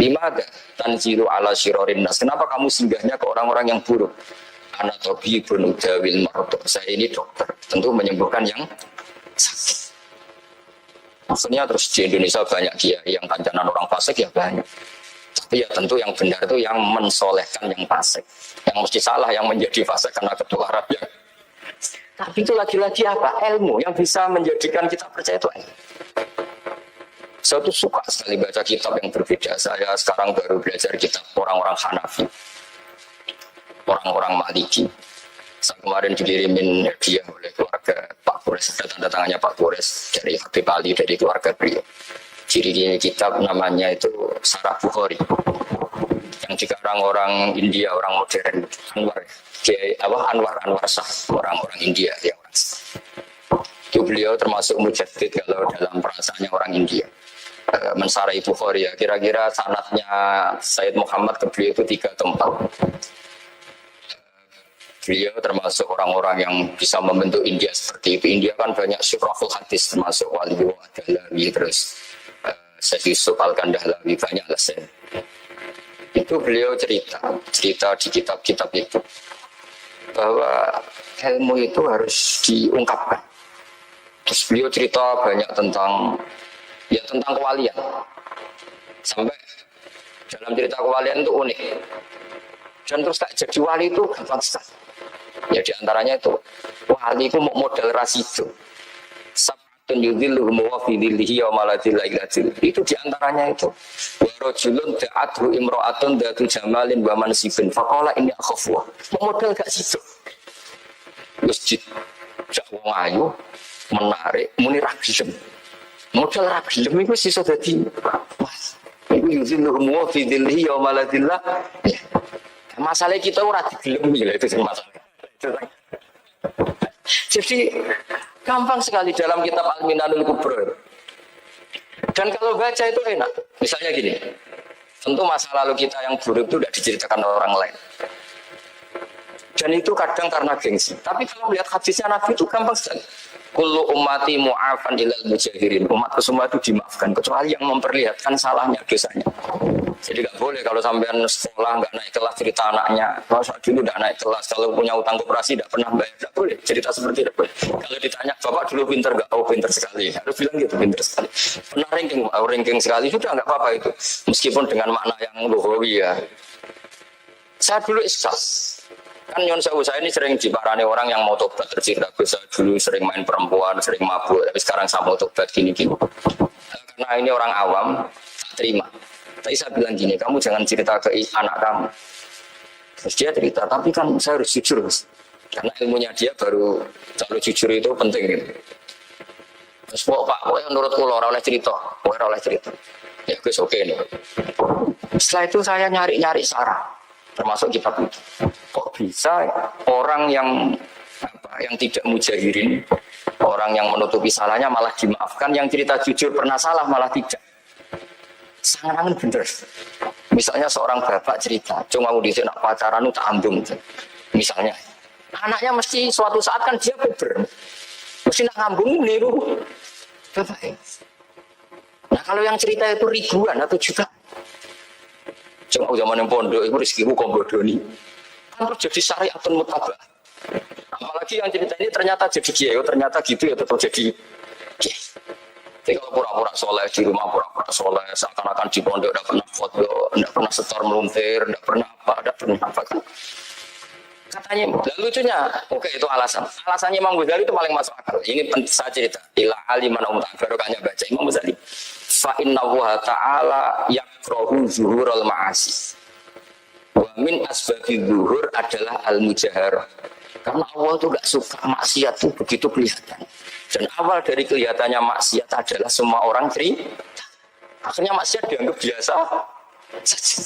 Lima ada tanzilu ala syirorin nas. Kenapa kamu singgahnya ke orang-orang yang buruk? Anatobi bunudawil marotok. Saya ini dokter, tentu menyembuhkan yang sakit. Maksudnya terus di Indonesia banyak kiai yang kancanan orang fasik ya banyak. Tapi ya tentu yang benar itu yang mensolehkan yang fasik. Yang mesti salah yang menjadi fasik karena ketularan ya. Tapi itu lagi-lagi apa? Ilmu yang bisa menjadikan kita percaya itu ilmu. Saya tuh suka sekali baca kitab yang berbeda. Saya sekarang baru belajar kitab orang-orang Hanafi, orang-orang Maliki. Saya kemarin dikirimin hadiah oleh keluarga Pak Kures, ada tanda tangannya Pak Kures dari Habib Ali, dari keluarga beliau. Ciri kitab namanya itu Sarah Bukhari, yang dikarang orang India, orang modern, Anwar Shah, orang-orang India ya. Itu beliau termasuk mujaddid kalau dalam perasaannya orang India. Mensarai Bukhari ya, kira-kira sanadnya Sayyid Muhammad ke beliau itu 3 tempat. Beliau termasuk orang-orang yang bisa membentuk India seperti itu. India kan banyak syurahul hadis, termasuk Waliyu Ad-Dahlawi, terus Syekh Yusuf Al-Kandahlawi, banyak lah saya. Itu beliau cerita di kitab-kitab itu bahwa ilmu itu harus diungkapkan. Terus beliau cerita banyak tentang kewalian. Sampai dalam cerita kewalian itu unik. Dan terus tak jadi wali itu gampang sekali. Ya diantaranya itu wali itu model rasidu. Itu diantaranya itu warajulun da'athu imra'atun datu jamalin wa mansibin faqala ini akhafwa model gak situ masjid jak wong ayu menarik muni ra gelem model ra gelem iku iso dadi iku yuzilluhum wa fi dhillihi wa maladillah masalah kita ora digelem lho itu masalah. Jadi gampang sekali dalam kitab Al-Minanul Kubra. Dan kalau baca itu enak. Misalnya gini, tentu masa lalu kita yang buruk itu tidak diceritakan orang lain. Dan itu kadang karena gengsi. Tapi kalau lihat hadisnya Nabi itu gampang sekali. Kullu ummati mu'afan ilal mujahirin. Umatku semua itu dimaafkan. Kecuali yang memperlihatkan salahnya, dosanya. Jadi gak boleh kalau sampean sekolah gak naik kelas cerita anaknya. Kalau saat dulu gak naik kelas, kalau punya utang koperasi gak pernah bayar. Gak boleh, cerita seperti itu. Kalau ditanya, Bapak dulu pinter gak? Oh pinter sekali. Harus bilang gitu, pinter sekali. Pernah ranking sekali, sudah gak apa-apa itu. Meskipun dengan makna yang lugawi ya. Saya dulu ikhlas. Kan nyon saya ini sering diparani orang yang mau tobat tercerita saya dulu sering main perempuan, sering mabuk, tapi sekarang saya mau tobat gini-gini. Karena ini orang awam, tak terima. Tapi saya bilang gini, kamu jangan cerita ke anak kamu. Terus dia cerita, tapi kan saya harus jujur. Karena ilmunya dia baru, kalau jujur itu penting gitu. Terus Pak, menurut kula ora oleh cerita, ora oleh cerita. Ya guys oke nih. Setelah itu saya nyari-nyari sarah. Termasuk kitab itu. Kok bisa orang yang tidak mujahirin, orang yang menutupi salahnya malah dimaafkan, yang cerita jujur pernah salah malah tidak. Sangat bener. Misalnya seorang bapak cerita, cuma mau disini nak pacaran itu tak ambung. Misalnya, anaknya mesti suatu saat kan dia puber, mesti nak ngambung niru bapak. Nah kalau yang cerita itu ribuan atau juta, Cuma zaman yang pondok itu rezekiku kombodoni. Kan terus jadi syariatun mutabah. Apalagi yang cerita ini ternyata jadi kiai, ternyata gitu ya tetap jadi kiai. Jadi kalau pura-pura soleh di rumah pura-pura soleh, seakan-akan di pondok tidak pernah foto, tidak pernah setor meluntir, tidak pernah apa kan? Katanya, dan lucunya, oke itu alasan. Alasannya Imam Ghazali itu paling masuk akal. Ini saya cerita. Ila aliman barokahnya baca Imam Ghazali. Fa inna wa ta'ala yakrahu zuhurul ma'asi. Wa min asbabi zuhur adalah al-mujaharah. Karena Allah itu gak suka maksiat itu begitu kelihatan. Dan awal dari kelihatannya maksiat adalah semua orang cerita. Akhirnya maksiat dianggap biasa saja.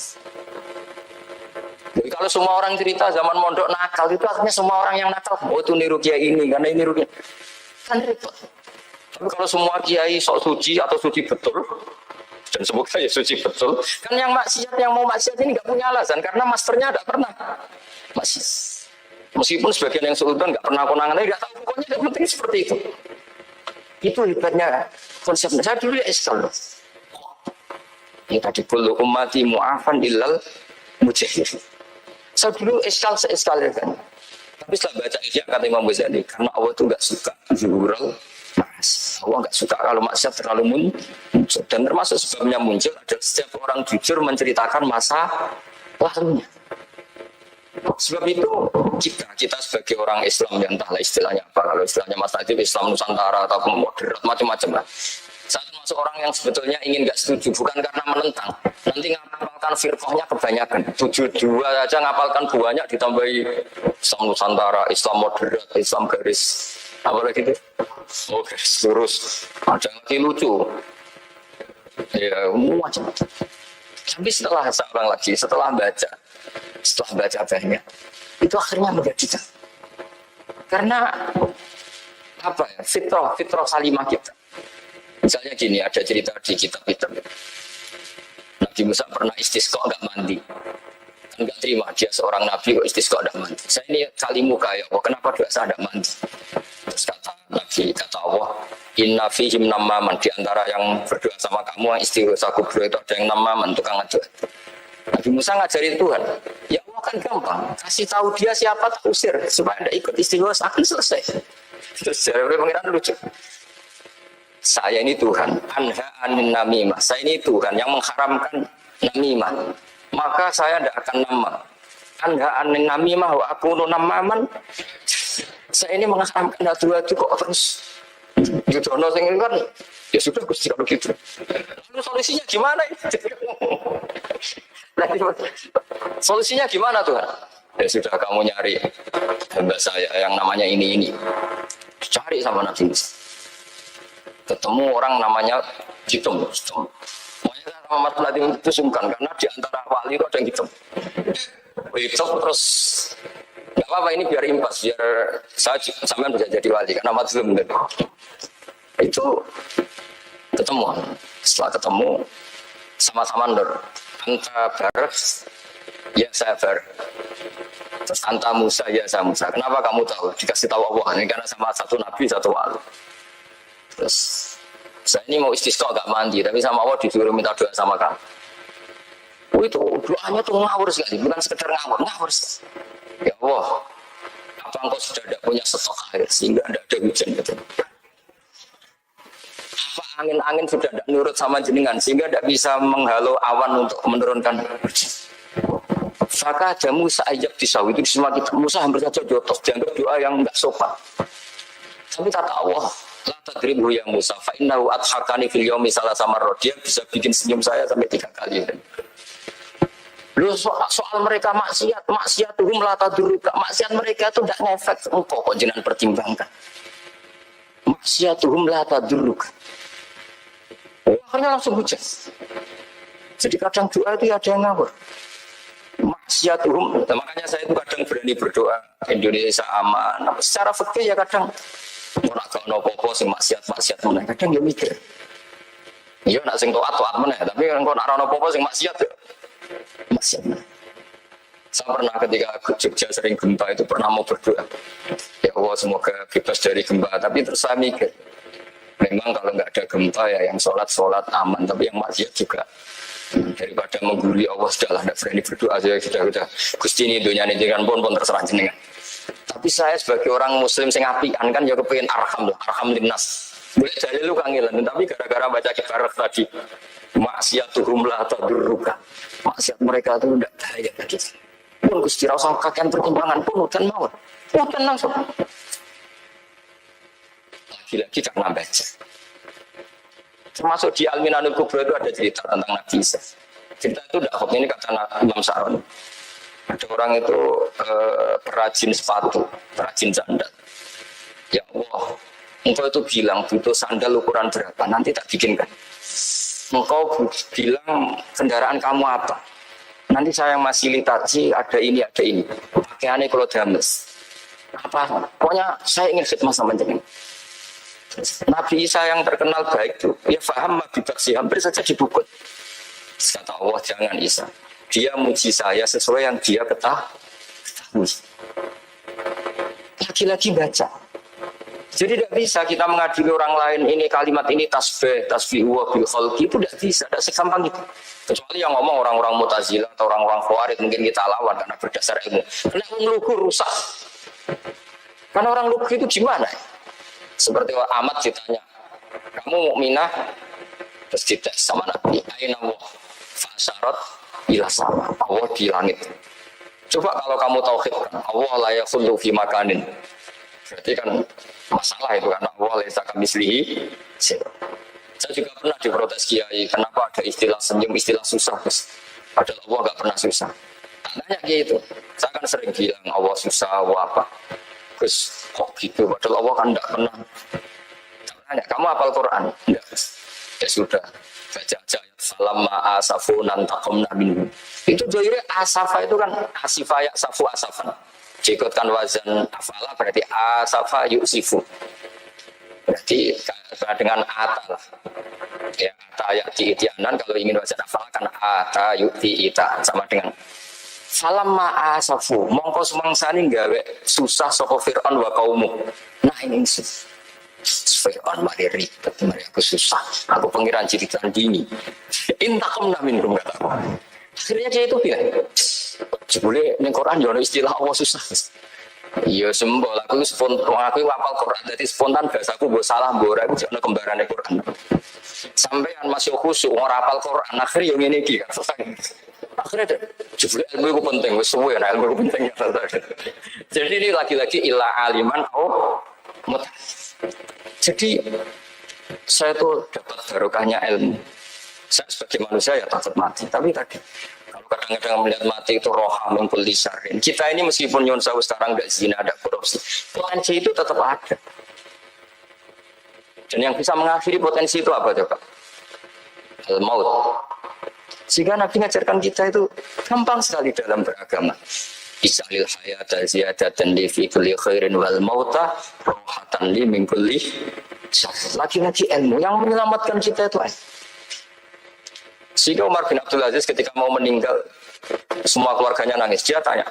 Jadi kalau semua orang cerita zaman mondok nakal itu akhirnya semua orang yang nakal, oh itu niru kiai ini karena ini niru kiai. Kan repot. Tapi kalau semua kiai sok suci atau suci betul, dan semoga ya suci betul, kan yang maksiat yang mau maksiat ini nggak punya alasan karena masternya tidak pernah maksiat. Meskipun sebagian yang sultan nggak pernah konangan, nggak tahu pokoknya yang penting seperti itu. Itu hebatnya konsepnya. Saya dulu ya iskal. Ini tadi kullu ummati mu'afan illal mujahir. Saya dulu iskal kan. Tapi setelah baca Ihya kata Imam Ghazali, karena Allah itu nggak suka zuhurul ma'asi. Allah nggak suka kalau maksiat terlalu muncul. Dan termasuk sebabnya muncul adalah setiap orang jujur menceritakan masa lalunya. Sebab itu kita sebagai orang Islam yang entahlah istilahnya apa, kalau istilahnya Mas Najib Islam Nusantara atau moderat macam-macam lah. Saya termasuk orang yang sebetulnya ingin nggak setuju, bukan karena menentang. Nanti ngapalkan firqahnya kebanyakan. 72 aja ngapalkan banyak ditambahi Islam Nusantara, Islam moderat, Islam garis apa lagi itu? Oh garis lurus. Ada yang lagi lucu. Ya macam-macam. Tapi setelah baca banyak, itu akhirnya menjadikan. Karena apa ya? Fitrah salimah kita. Misalnya gini, ada cerita di kitab-kitab. Nabi Musa pernah istisqa enggak mandi. Enggak terima, dia seorang nabi kok istisqa enggak mandi. Saya ini kali muka ya, kenapa doa saya enggak mandi? Terus kata Allah, inna fihim namaman, di antara yang berdoa sama kamu yang istighosa kubro itu ada yang namaman, tukang ngajak. Nabi Musa ngajari Tuhan, ya Allah kan gampang, kasih tahu dia siapa usir supaya tidak ikut istighosa, akan selesai. Terus jawabnya pengiran lucu. Saya ini Tuhan, anha anin namimah. Saya ini Tuhan yang mengharamkan namimah. Maka saya tidak akan nama. Anha anin namimah wa akunu namaman. Saya ini mengharamkan adu-adu kok terus. Yudono sing kan ya sudah Gusti kalau gitu. Lalu solusinya gimana? Solusinya gimana Tuhan? Ya sudah kamu nyari hamba saya yang namanya ini. Cari sama Nabi Musa. Ketemu orang namanya Jitum. Makanya sama Matulatim itu sungkan karena di antara wali itu ada yang hitam. Hitam terus nggak apa-apa ini biar impas, biar saya sampean bisa jadi wali karena Matulum itu ketemu. Setelah ketemu sama-sama nur. Anta barek, ya saya barek. Terus anta Musa, ya saya Musa. Kenapa kamu tahu? Dikasih tahu Allah ini karena sama satu nabi, satu wali. Terus saya ini mau istisqa gak mandi, tapi sama Allah disuruh minta doa sama kamu. Itu doanya tuh ngawur sekali, bukan sekedar ngawur sekali. Ya Allah, apa engkau sudah tidak punya stok air sehingga tidak ada hujan gitu? Apa angin-angin sudah tidak nurut sama jenengan sehingga tidak bisa menghalau awan untuk menurunkan hujan? Maka ada Musa ajab disawi itu di semua kita. Musa hampir saja jotos, dianggap doa yang enggak sopan. Tapi kata Allah, la tadribhu ya Musa fa innahu adhakani fil yaumi salasa marrat. Dia bisa bikin senyum saya sampai 3 kali. Lu soal mereka maksiatuhum la tadruka. Maksiat mereka itu tidak ngefek engkau kok jenengan pertimbangkan. Maksiatuhum la tadruka. Akhirnya langsung hujan. Jadi kadang doa itu ada yang ngawur. Maksiatuhum, makanya saya itu kadang berani berdoa Indonesia aman. Secara fikih ya kadang ora gak ono apa-apa sing maksiat meneh. Kadang ya mikir. Iya nak sing taat meneh, tapi kan kok ora ono apa-apa sing maksiat ya. Maksiat. Saya pernah ketika Jogja sering gempa itu pernah mau berdoa. Ya Allah semoga bebas dari gempa, tapi terus saya mikir. Memang kalau nggak ada gempa ya yang sholat aman, tapi yang maksiat juga Daripada menggurui Allah sudahlah, tidak berani berdoa saja sudah. Gusti ini dunia ini kan pun terserah jenengan. Tapi saya sebagai orang Muslim sing apian kan ya kepengen arham linnas. Boleh dalil lu kangelan, tapi gara-gara baca kitab tadi maksiatuhum la tadurruka. Maksiat mereka itu tidak bahaya bagi kita. Pun Gusti rasa kakean pertimbangan pun udan mau. Udan langsung. Lagi-lagi karena baca. Termasuk di Al-Minanul Kubra itu ada cerita tentang Nabi Isa. Cerita itu tidak hoax, ini kata Imam Sa'ron. Ada orang itu perajin sepatu, perajin sandal. Ya Allah, engkau itu bilang butuh sandal ukuran berapa, nanti tak bikinkan. Engkau bilang kendaraan kamu apa, nanti saya fasilitasi ada ini. Pakaiannya kalau dames. Apa? Pokoknya saya ingin khidmah sama jenengan. Nabi Isa yang terkenal baik itu, ya faham mabibasi, hampir saja dibukut. Kata Allah, jangan Isa. Dia muji saya sesuai yang dia ketahui. Lagi-lagi baca. Jadi tidak bisa kita mengadili orang lain, ini kalimat ini tasbih wa bil khalqi, itu tidak bisa, tidak segampang itu. Kecuali yang ngomong orang-orang Mu'tazilah atau orang-orang Khawarij mungkin kita lawan karena berdasar ilmu. Karena lugu rusak. Karena orang lugu itu gimana? Seperti Ahmad ditanya, kamu mukminah? Terus dites sama Nabi, aina Allah fasyarat ila sama, Allah di langit. Coba kalau kamu tauhidkan, Allah la yakhullu fi makanin. Berarti kan masalah itu karena Allah laisa kamitslihi. Saya juga pernah diprotes kiai, kenapa ada istilah senyum, istilah susah, padahal Allah enggak pernah susah. Tanya gitu, saya kan sering bilang Allah susah, Allah apa. Terus kok gitu, padahal Allah kan enggak pernah. Tanya, kamu hafal Quran? Enggak. Ya sudah, baca aja ayat falamma asafuna taqamna minhum. Itu doire asafa itu kan asifa ya safu asafan. Jikutkan wazan afala berarti asafa yusifu. Berarti dengan ata lah. Ya ata yati itianan, kalau ingin wazan afala kan ata yuti ita, sama dengan falamma asafu mongko sumangsani gawe susah saka Firaun wa kaumu. Nah ini Firaun mari ribet, mari aku susah, aku pengiran ciritan dini. Intakum namin rum kata aku. Akhirnya dia itu bilang, boleh ning Quran yo istilah Allah susah. Iya sembol aku spontan, aku hafal Quran jadi spontan bahasaku mbok salah mbok ora aku jono kembarane Quran. Sampeyan masih khusyuk ora hafal Quran, akhirnya yo ngene iki kan. Akhirnya jebule ilmu itu penting, wis suwe nah ilmu itu penting. Jadi ini lagi-lagi ila aliman jadi saya tuh dapat barokahnya ilmu. Saya sebagai manusia ya takut mati. Tapi tadi kalau kadang-kadang melihat mati itu roha mengkulisarin. Kita ini meskipun nyun sawu sekarang nggak zina, ada korupsi, potensi itu tetap ada. Dan yang bisa mengakhiri potensi itu apa coba? Al-maut. Sehingga Nabi mengajarkan kita itu gampang sekali dalam beragama. Isalil hayata ziyadatan li fi kulli khairin wal mauta rohatan li min kulli syarr. Lagi-lagi ilmu yang menyelamatkan kita itu. Sehingga Umar bin Abdul Aziz ketika mau meninggal, semua keluarganya nangis. Dia tanya,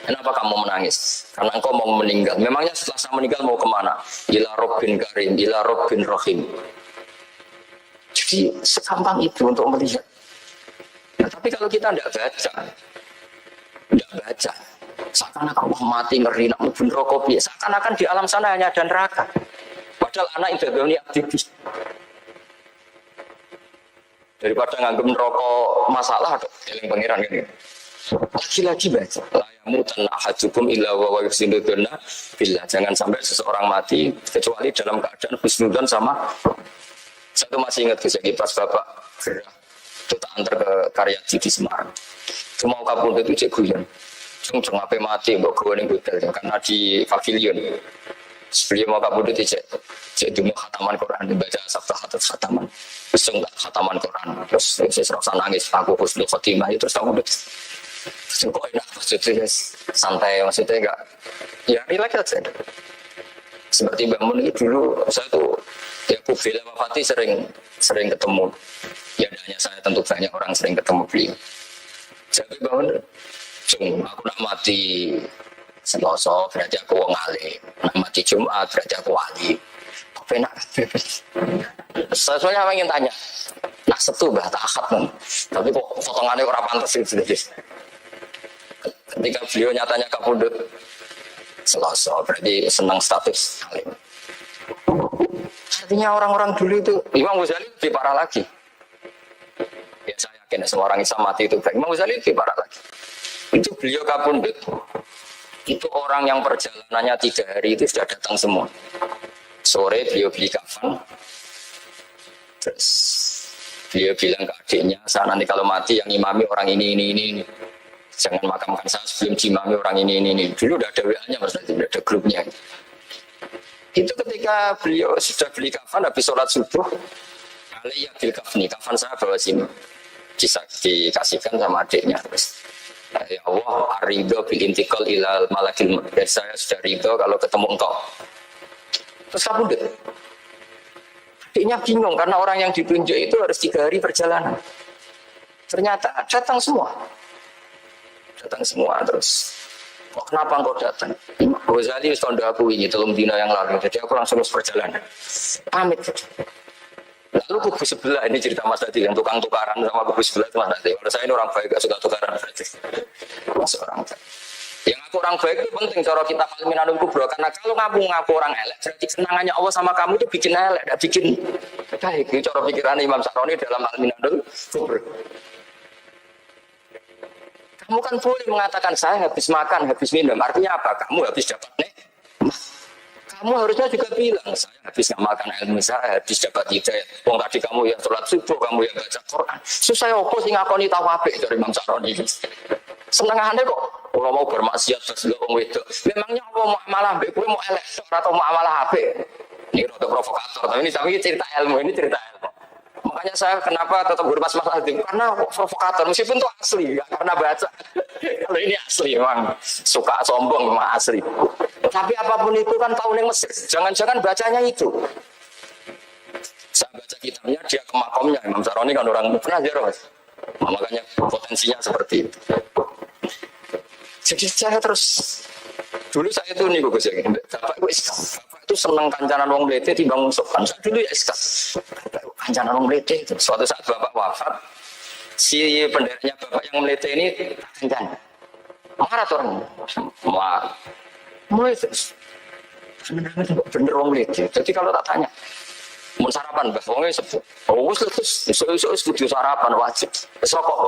kenapa kamu menangis? Karena engkau mau meninggal. Memangnya setelah saya meninggal mau kemana? Ila Rabbin Karim, ila Rabbin Rahim. Jadi segampang itu untuk melihat. Nah, tapi kalau kita tidak baca, seakan-akan Allah mati ngeri nak mubun rokok, seakan-akan di alam sana hanya ada neraka. Padahal anak itu ini aktivis. Daripada nganggep rokok masalah, eling pangeran ini. Lagi-lagi baca. Layamu tanah hajukum illa wa yusinuduna billah. Jangan sampai seseorang mati kecuali dalam keadaan husnudzon sama. Saya tuh masih ingat kisah pas bapak gerah itu tak antar ke Karyadi di Semarang. Semua kapolda itu cek guyon. Cung apa mati mbok gawe ning hotel karena di pavilion. Sebelum mau kapolda cek dulu khataman Quran, dibaca sabda khataman. Terus enggak khataman Quran. Terus saya serasa nangis, aku husnul khotimah itu terus kamu kok enak maksudnya santai, maksudnya enggak ya relax aja. Seperti Mbak Mun itu dulu saya tuh ya Bu Bela Fatih sering ketemu. Ya hanya saya tentu banyak orang sering ketemu beliau. Jadi Mbak Mun, aku nak mati Selasa berarti aku wong alim, nak mati Jumat berarti aku wali. Apa enak? Saya ingin tanya, Nak setu bah takat. Tapi kok potongannya orang pantas itu. Ketika beliau nyatanya kapundut Selasa, berarti senang status alim. Artinya orang-orang dulu itu Imam Ghazali lebih parah lagi. Ya saya yakin semua orang Islam mati itu. Imam Ghazali lebih parah lagi. Itu beliau kapundut. Itu orang yang perjalanannya 3 hari itu sudah datang semua. Sore beliau beli kafan. Terus beliau bilang ke adiknya, saya nanti kalau mati yang imami orang ini. Jangan makamkan saya sebelum imami orang ini. Dulu udah ada WA-nya, maksudnya udah ada grupnya. Itu ketika beliau sudah beli kafan, habis sholat subuh, alaiya bil kafni, kafan saya bawa sini. Dikasihkan sama adiknya. Terus, ya Allah, ar-ridho bil intiqal ilal malakil muqaddas. Saya sudah ridho kalau ketemu engkau. Terus kabudut. Adiknya bingung karena orang yang ditunjuk itu harus 3 hari perjalanan. Ternyata datang semua terus. Oh, kenapa engkau datang? Ghazali wis kondo aku ini 3 dina yang lalu. Jadi aku langsung perjalanan. Pamit. Lalu kubu sebelah, ini cerita Mas Dadi yang tukang tukaran sama kubu sebelah itu Mas Dadi. Kalau saya ini orang baik, gak suka tukaran. Mas orang baik. Yang aku orang baik itu penting cara kita Al-Minanul Kubro, karena kalau ngaku orang elek, berarti kenangannya Allah sama kamu itu bikin elek, tidak bikin baik. Itu cara pikiran Imam Syahroni dalam Al-Minanul Kubro. Kamu kan boleh mengatakan saya habis makan, habis minum. Artinya apa? Kamu habis dapat nikmat. Kamu harusnya juga bilang saya habis ngamalkan ilmu, saya habis dapat hidayah. Wong tadi kamu yang sholat subuh, kamu yang baca Quran. Susah opo sing ngakoni tawabe dari Imam Syahroni. Senengane kok ora mau bermaksiat terus wong wedok. Memangnya apa mau amalah mbek kowe mau elek atau mau amalah apik? Ini rada provokator, tapi ini cerita ilmu, ini cerita ilmu. Makanya saya kenapa tetap bermas Mas Adim, karena provokator meskipun itu asli, nggak pernah baca. Kalau ini asli memang suka sombong memang asli. Tapi apapun itu kan tahun yang Mesir. Jangan-jangan bacanya itu. Saya baca kitabnya dia ke makomnya Imam Syahroni kan orang pernah ziarah Mas. Makanya potensinya seperti itu. Jadi saya terus dulu saya itu nih bagus ya, bapak itu seneng kancanan wong mlete timbang sopan. Saya dulu ya kancanan wong mlete itu. Suatu saat bapak wafat, si penderanya bapak yang mlete ini kancan. Marah tuh orang, mulai terus. Sebenarnya bener wong mlete. Jadi kalau tak tanya, mau sarapan bah, wongnya sebut. Oh terus, iso studio sarapan wajib. Besok kok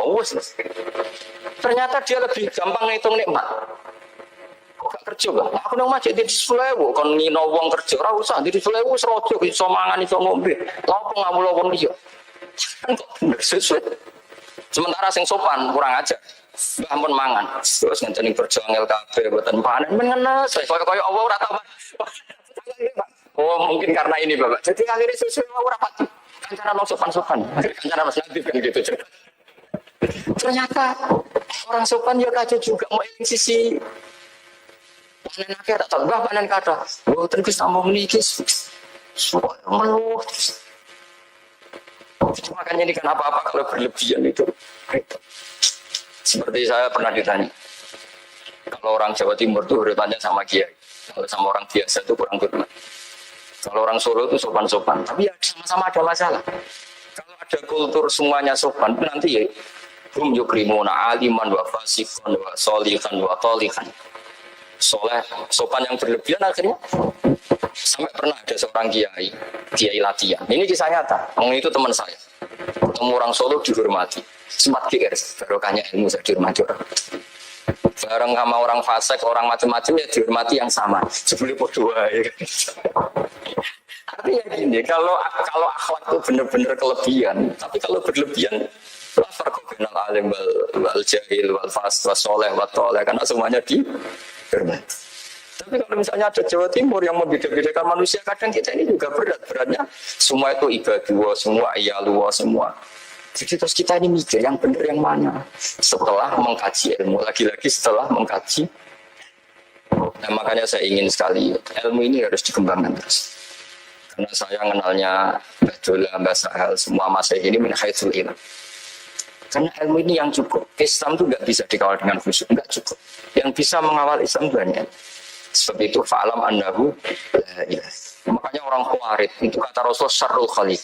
ternyata dia lebih gampang ngitung nikmat. Gak kerja kan? Aku nang masjid di Sulewu, kon ngino wong kerja ora usah di Sulewu serojo iso mangan iso ngombe. Lapo ngamulo wong liya. Kan kok bener sesuai. Sementara sing sopan kurang aja. Mbah ampun mangan. Terus ngenteni kerja angel kabeh mboten panen mengenes. Kaya Allah ora tau. Oh mungkin karena ini Bapak. Jadi akhirnya sesuai ora pati. Kancanan wong sopan-sopan. Kancanan Mas Nadif kan gitu. Ternyata orang sopan ya kaca juga mau yang sisi panen akhir tak tambah panen kata. Oh terus tambah menikis, meluh. Makanya ini kan apa-apa kalau berlebihan itu. Seperti saya pernah ditanya, kalau orang Jawa Timur tuh urutannya sama kiai, kalau sama orang biasa itu kurang hormat. Kalau orang Solo itu sopan-sopan, tapi ya sama-sama ada masalah. Kalau ada kultur semuanya sopan, nanti ya hum yukrimuna aliman wa fasikon wa solihan wa tolihan. Soleh, sopan yang berlebihan akhirnya sampai pernah ada seorang kiai latihan. Ini kisah nyata, itu teman saya. Ketemu orang Solo dihormati. Sempat GR, barokahnya ilmu saya dihormati orang. Bareng sama orang fasik, orang macam-macam ya dihormati yang sama. Sebelum berdua ya. Artinya gini, kalau akhlak itu benar-benar kelebihan, tapi kalau berlebihan la farqa bainal alim wal jahil wal fas was soleh wat toleh, karena semuanya dihormati. Tapi kalau misalnya ada Jawa Timur yang membeda-bedakan manusia, kadang kita ini juga beratnya semua itu ibadah, semua iyalua, semua. Jadi terus kita ini mikir yang benar yang mana setelah mengkaji ilmu, lagi-lagi setelah mengkaji. Nah makanya saya ingin sekali ilmu ini harus dikembangkan terus. Karena saya kenalnya Mbah Dola, Mbah Sahal, semua masih ini min haitsul ilm. Karena ilmu ini yang cukup. Islam itu nggak bisa dikawal dengan khusyuk, nggak cukup. Yang bisa mengawal Islam banyak. Sebab itu fa'alam annahu la ilaha. Makanya orang Khawarij itu kata Rasul syarrul khaliq.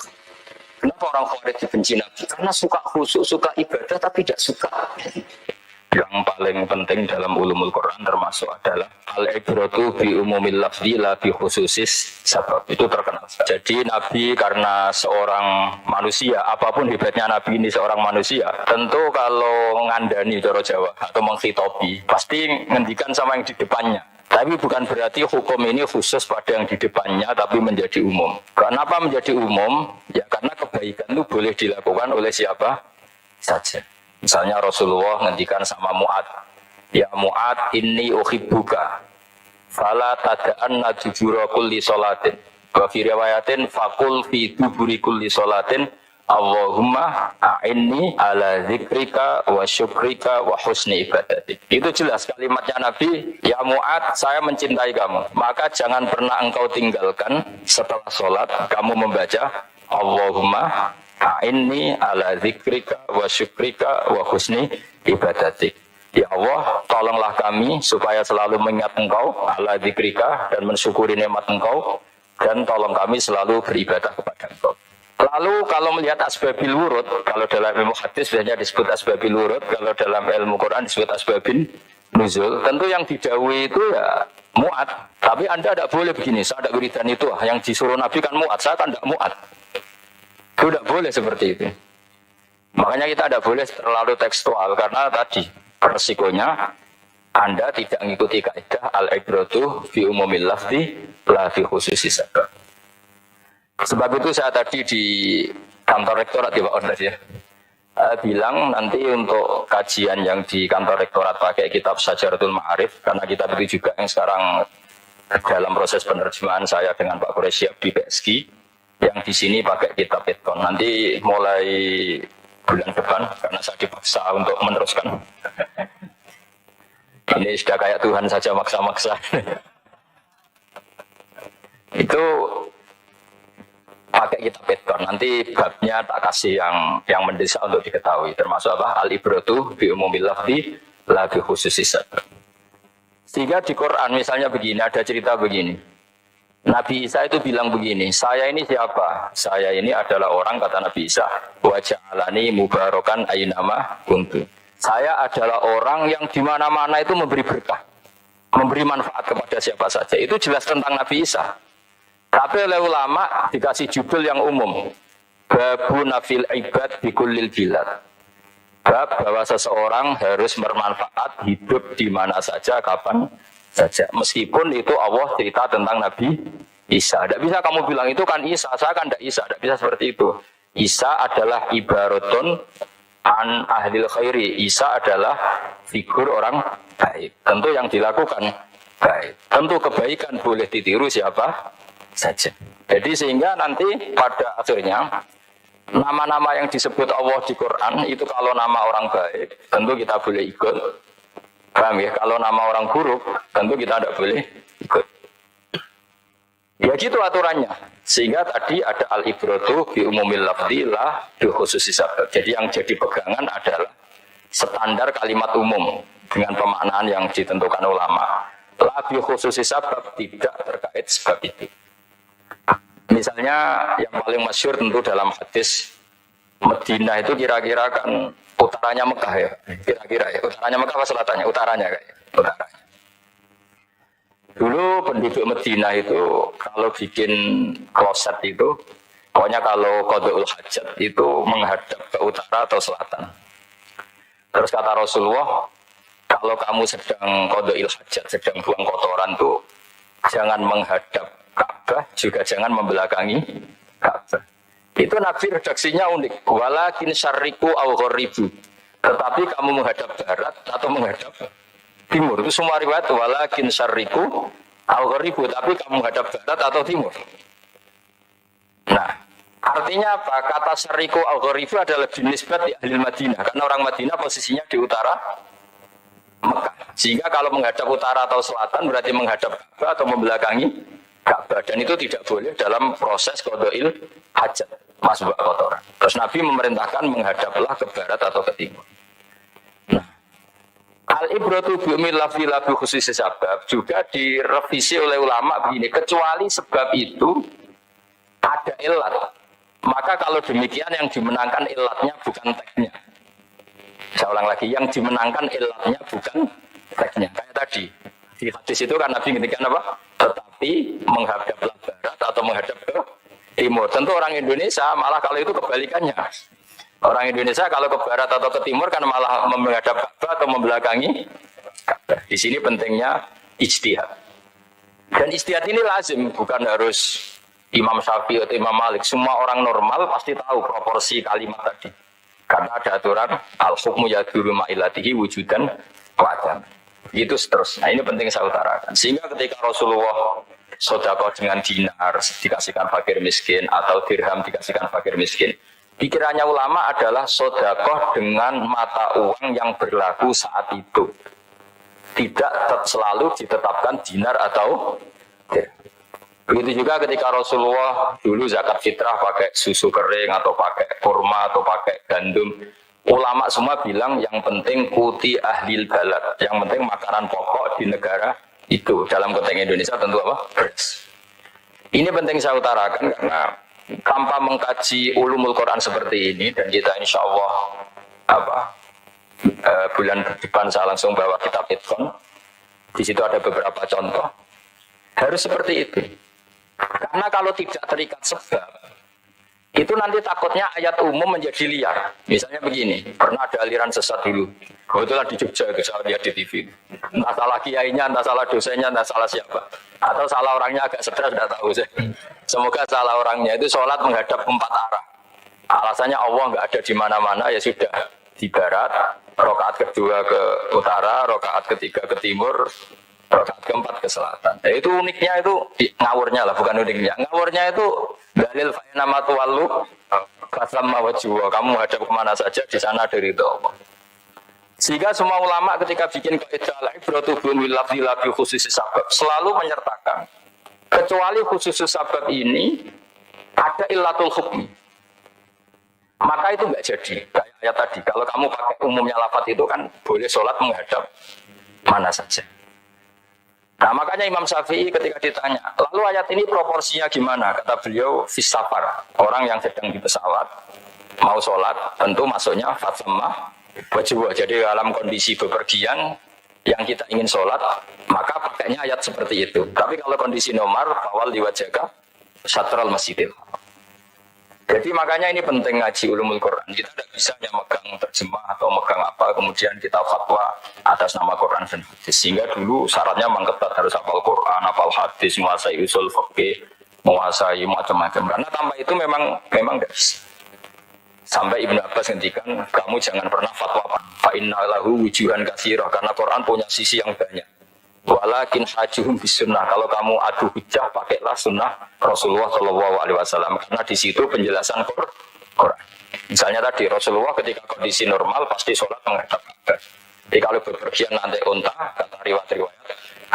Kenapa orang Khawarij dibenci Nabi? Karena suka khusyuk, suka ibadah, tapi tidak suka. Yang paling penting dalam ulumul Quran termasuk adalah al-ibratu bi umumil lafzi la bi khususis sabab. Itu terkenal. Jadi Nabi karena seorang manusia, apapun hebatnya Nabi ini seorang manusia, tentu kalau ngandani cara Jawa atau mengkhitobi, pasti ngendikan sama yang di depannya. Tapi bukan berarti hukum ini khusus pada yang di depannya, tapi menjadi umum. Kenapa menjadi umum? Ya karena kebaikan itu boleh dilakukan oleh siapa saja. Misalnya Rasulullah ngendikan sama Mu'ad, ya Mu'ad inni uhibbuka fala tada'anna dubura kulli sholatin wa fi riwayatin faqul fi duburi kulli sholatin Allahumma a'inni ala zikrika wa syukrika wa husni ibadatik. Itu jelas kalimatnya Nabi, ya Mu'ad saya mencintai kamu, maka jangan pernah engkau tinggalkan setelah sholat kamu membaca Allahumma a'inni ala zikrika wa syukrika wa husni ibadatik. Ya Allah, tolonglah kami supaya selalu mengingat engkau ala zikrika dan mensyukuri nikmat engkau, dan tolong kami selalu beribadah kepada engkau. Lalu kalau melihat asbabil wurud, kalau dalam ilmu hadis biasanya disebut asbabil wurud, kalau dalam ilmu Quran disebut asbabin nuzul, tentu yang didhawuhi itu ya Mu'ad. Tapi Anda tidak boleh begini, saya tidak wiridan itu, yang disuruh Nabi kan Mu'ad, saya kan tidak Mu'ad. Itu tidak boleh seperti itu. Makanya kita tidak boleh terlalu tekstual, karena tadi resikonya Anda tidak mengikuti kaidah al-ibratu fi umumil lafzi la fi khususi sabab. Sebab itu saya tadi di kantor rektorat ya Pak Ordas ya, bilang nanti untuk kajian yang di kantor rektorat pakai kitab Syajaratul Ma'arif, karena kitab itu juga yang sekarang dalam proses penerjemahan saya dengan Pak Quraisyab di PSG, yang di sini pakai kitab Eton. Nanti mulai bulan depan, karena saya dipaksa untuk meneruskan. Ini sudah kayak Tuhan saja maksa-maksa. Itu pakai kitab Eton. Nanti babnya tak kasih yang mendesak untuk diketahui. Termasuk apa? Al-ibratu bi umumil lafzi la bi khususi sabab. Sehingga di Quran misalnya begini, ada cerita begini. Nabi Isa itu bilang begini, saya ini siapa? Saya ini adalah orang, kata Nabi Isa, wa ja'alani mubarakan aynama kuntu. Saya adalah orang yang di mana-mana itu memberi berkah, memberi manfaat kepada siapa saja. Itu jelas tentang Nabi Isa. Tapi oleh ulama dikasih judul yang umum, babu nafil ibad bikullil bilad. Bab bahwa seseorang harus bermanfaat hidup di mana saja, kapan saja. Meskipun itu Allah cerita tentang Nabi Isa. Tidak bisa kamu bilang itu kan Isa, saya kan tidak Isa. Tidak bisa seperti itu. Isa adalah ibaratun an ahlil khairi. Isa adalah figur orang baik. Tentu yang dilakukan baik. Tentu kebaikan boleh ditiru siapa saja. Jadi sehingga nanti pada akhirnya nama-nama yang disebut Allah di Quran itu kalau nama orang baik tentu kita boleh ikut. Paham ya? Kalau nama orang buruk tentu kita tidak boleh ikut. Ya gitu aturannya. Sehingga tadi ada al-ibratu bi umumil lafzi la bi khususi sabab. Jadi yang jadi pegangan adalah standar kalimat umum dengan pemaknaan yang ditentukan ulama. La bi khususi sabab tidak terkait sebab itu. Misalnya yang paling masyhur tentu dalam hadis Madinah itu kira-kira kan utaranya Mekah ya, kira-kira ya. Utaranya Mekah apa selatannya? Utaranya kayak. Utaranya. Dulu penduduk Madinah itu kalau bikin kloset itu, pokoknya kalau qada'ul hajat itu menghadap ke utara atau selatan. Terus kata Rasulullah, kalau kamu sedang qada'ul hajat, sedang buang kotoran tuh jangan menghadap Ka'bah, juga jangan membelakangi Ka'bah. Itu Nabi redaksinya unik. Walakin syarriku aw gharibu. Tetapi kamu menghadap barat atau menghadap timur. Itu semua riwayat walakin syarriku aw gharibu, tapi kamu menghadap barat atau timur. Nah, artinya apa? Kata syarriku aw gharibu adalah binisbat di ahli Madinah. Karena orang Madinah posisinya di utara Mekah. Sehingga kalau menghadap utara atau selatan berarti menghadap Ka'bah atau membelakangi Ka'bah, dan itu tidak boleh dalam proses qada'il hajat, masuk kotoran. Terus Nabi memerintahkan menghadaplah ke barat atau ke timur. Nah, al-ibratu bi umumil lafzi la bi khususi sabab juga direvisi oleh ulama begini, kecuali sebab itu ada ilat, maka Maka kalau demikian yang dimenangkan ilatnya bukan teksnya. Saya ulang lagi, yang dimenangkan ilatnya bukan teksnya. Kayak tadi di hadis itu kan Nabi ngendikan apa? Tetapi menghadaplah barat atau menghadap ke timur. Tentu orang Indonesia malah kalau itu kebalikannya. Orang Indonesia kalau ke barat atau ke timur kan malah menghadap Ka'bah atau membelakangi Ka'bah. Di sini pentingnya ijtihad. Dan ijtihad ini lazim, bukan harus Imam Syafi'i atau Imam Malik. Semua orang normal pasti tahu proporsi kalimat tadi. Karena ada aturan al-hukmu yaduru ma'ilatihi wujudan wa'adam. Itu seterusnya. Ini penting saya utarakan. Sehingga ketika Rasulullah sedekah dengan dinar dikasihkan fakir miskin atau dirham dikasihkan fakir miskin, pikirannya ulama adalah sedekah dengan mata uang yang berlaku saat itu. Tidak selalu ditetapkan dinar atau dirham. Begitu juga ketika Rasulullah dulu zakat fitrah pakai susu kering atau pakai kurma atau pakai gandum. Ulama semua bilang yang penting kuti ahlil balad. Yang penting makanan pokok di negara itu. Dalam konteks Indonesia tentu apa? Beras. Ini penting saya utarakan karena tanpa mengkaji ulumul Quran seperti ini dan kita insya Allah bulan depan saya langsung bawa kitab Itqan. Di situ ada beberapa contoh. Harus seperti itu. Karena kalau tidak terikat sebab, itu nanti takutnya ayat umum menjadi liar. Misalnya begini, pernah ada aliran sesat dulu. Kebetulan di Jogja, saya lihat di TV. Entah salah kiainya, entah salah dosennya, entah salah siapa. Atau salah orangnya agak stres, tidak tahu saya. Semoga salah orangnya itu sholat menghadap 4 arah. Alasannya Allah nggak ada di mana-mana, ya sudah di barat. Rakaat kedua ke utara, rakaat ketiga ke timur, rakaat keempat ke selatan. Ya, itu uniknya itu ngawurnya lah, bukan uniknya. Ngawurnya itu dalil fa'inama tuwallu fasamma wajhuhu. Kamu hadap kemana saja di sana dari itu Allah. Sehingga semua ulama ketika bikin kaidah al-ibratu bil lafzi la bi khususi sabab selalu menyertakan kecuali khusus sabab ini ada illatul hukmi. Maka itu enggak jadi. Kayak ayat tadi, kalau kamu pakai umumnya lafaz itu kan boleh sholat menghadap mana saja. Nah makanya Imam Syafi'i ketika ditanya, lalu ayat ini proporsinya gimana? Kata beliau, fis-safar. Orang yang sedang di pesawat, mau sholat, tentu masuknya fasamma wajhuhu. Jadi dalam kondisi bepergian, yang kita ingin sholat, maka pakainya ayat seperti itu. Tapi kalau kondisi nomor, awal diwajahkan, syatral masjidil. Jadi makanya ini penting ngaji ulumul Quran. Kita tidak bisa hanya megang terjemah atau megang apa, kemudian kita fatwa atas nama Quran dan hadis. Sehingga dulu syaratnya memang ketat, harus hafal Quran, hafal hadis, menguasai usul fikih, menguasai macam-macam. Karena tanpa itu memang tidak bisa. Sampai Ibnu Abbas ngendikan, kamu jangan pernah fatwa fa inna lahu wujuhan katsirah, karena Quran punya sisi yang banyak. Walakin hajuhum bisunnah. Kalau kamu adu hujah, pakailah sunnah Rasulullah Shallallahu Alaihi Wasallam. Karena di situ penjelasan Quran. Misalnya tadi Rasulullah ketika kondisi normal pasti sholat menghadap Ka'bah. Jadi kalau bepergian nanti unta, kata riwayat-riwayat,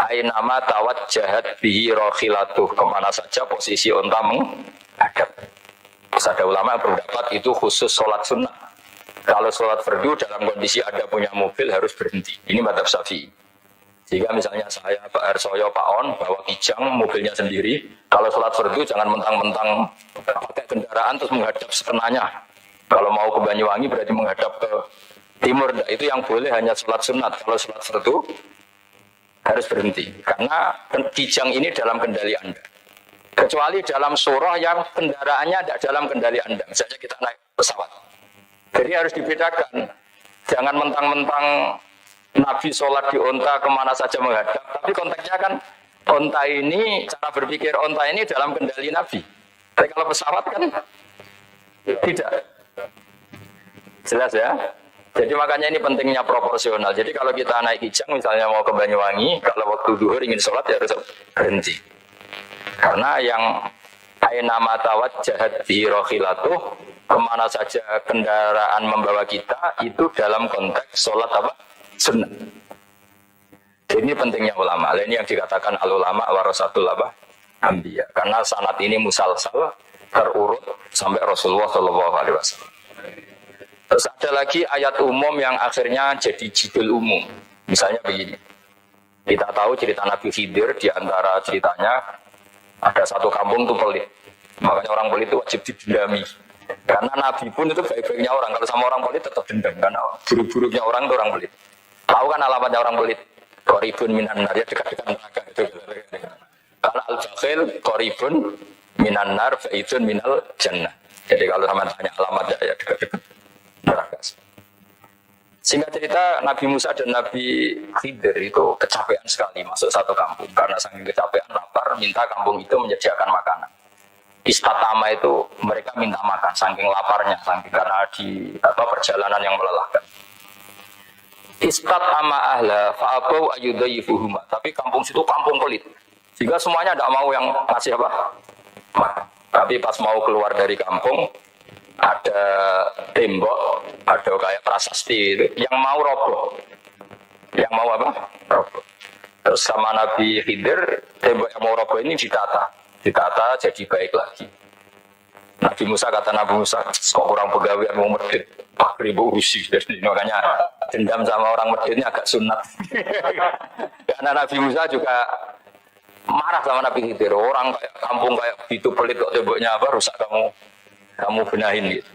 ainama tawajjahat bihi rokhilatuh, kemana saja posisi unta menghadap. Terus ada ulama yang berpendapat itu khusus sholat sunnah. Kalau sholat fardu dalam kondisi ada punya mobil harus berhenti. Ini madzhab Syafi'i. Jika misalnya saya, Pak Arsoyo, Pak On, bawa kijang, mobilnya sendiri, kalau sholat fardu jangan mentang-mentang pakai kendaraan terus menghadap sekenanya. Kalau mau ke Banyuwangi berarti menghadap ke timur. Nah, itu yang boleh hanya sholat sunat. Kalau sholat fardu harus berhenti. Karena kijang ini dalam kendali Anda. Kecuali dalam surah yang kendaraannya tidak dalam kendali Anda. Misalnya kita naik pesawat. Jadi harus dibedakan. Jangan mentang-mentang Nabi sholat di onta kemana saja menghadap. Tapi konteksnya kan onta ini, cara berpikir onta ini dalam kendali Nabi. Tapi kalau pesawat kan tidak. Jelas ya? Jadi makanya ini pentingnya proporsional. Jadi kalau kita naik kijang misalnya mau ke Banyuwangi, kalau waktu duhur ingin sholat ya harus berhenti. Karena yang ainama tawajjahat bihi rokhilatuh, kemana saja kendaraan membawa kita, itu dalam konteks sholat apa? Sunnah. Ini pentingnya ulama. Ini yang dikatakan al-ulama warasatul anbiya. Karena sanad ini musalsal terurut sampai Rasulullah Shallallahu Alaihi Wasallam. Terus ada lagi ayat umum yang akhirnya jadi judul umum. Misalnya begini. Kita tahu cerita Nabi Khidir, di antara ceritanya ada satu kampung itu pelit. Makanya orang pelit itu wajib didendami. Karena Nabi pun itu baik-baiknya orang. Kalau sama orang pelit tetap dendam. Karena buruk-buruknya orang itu orang pelit. Tahu kan alamatnya orang pelit? Qoribun minan nar, ya dekat-dekat neraka itu. Kalau al-bakhil qoribun minan nar, faidun minal jannah. Jadi kalau sama tanya alamatnya ya dekat-dekat neraka. Singkat cerita, Nabi Musa dan Nabi Khidir itu kecapean sekali masuk satu kampung. Karena saking kecapean, lapar, minta kampung itu menyediakan makanan. Istatama itu mereka minta makan, saking laparnya, saking karena di perjalanan yang melelahkan. Istatama ahla fa'abau ayyudayyifuhuma. Tapi kampung situ kampung pelit. Sehingga semuanya tidak mau yang ngasih apa? Makan. Tapi pas mau keluar dari kampung, ada tembok, ada kayak prasasti itu, yang mau roboh. Yang mau apa? Roboh. Terus sama Nabi Khidir, tembok yang mau roboh ini ditata jadi baik lagi. Nabi Musa kata Nabi Musa, kok orang pegawai mau medit, Pak Ribu usi. Jadi makanya dendam sama orang medit ini agak sunat. Karena Nabi Musa juga marah sama Nabi Khidir. Orang kayak kampung kayak gitu pelit kok temboknya apa rusak kamu benahin gitu.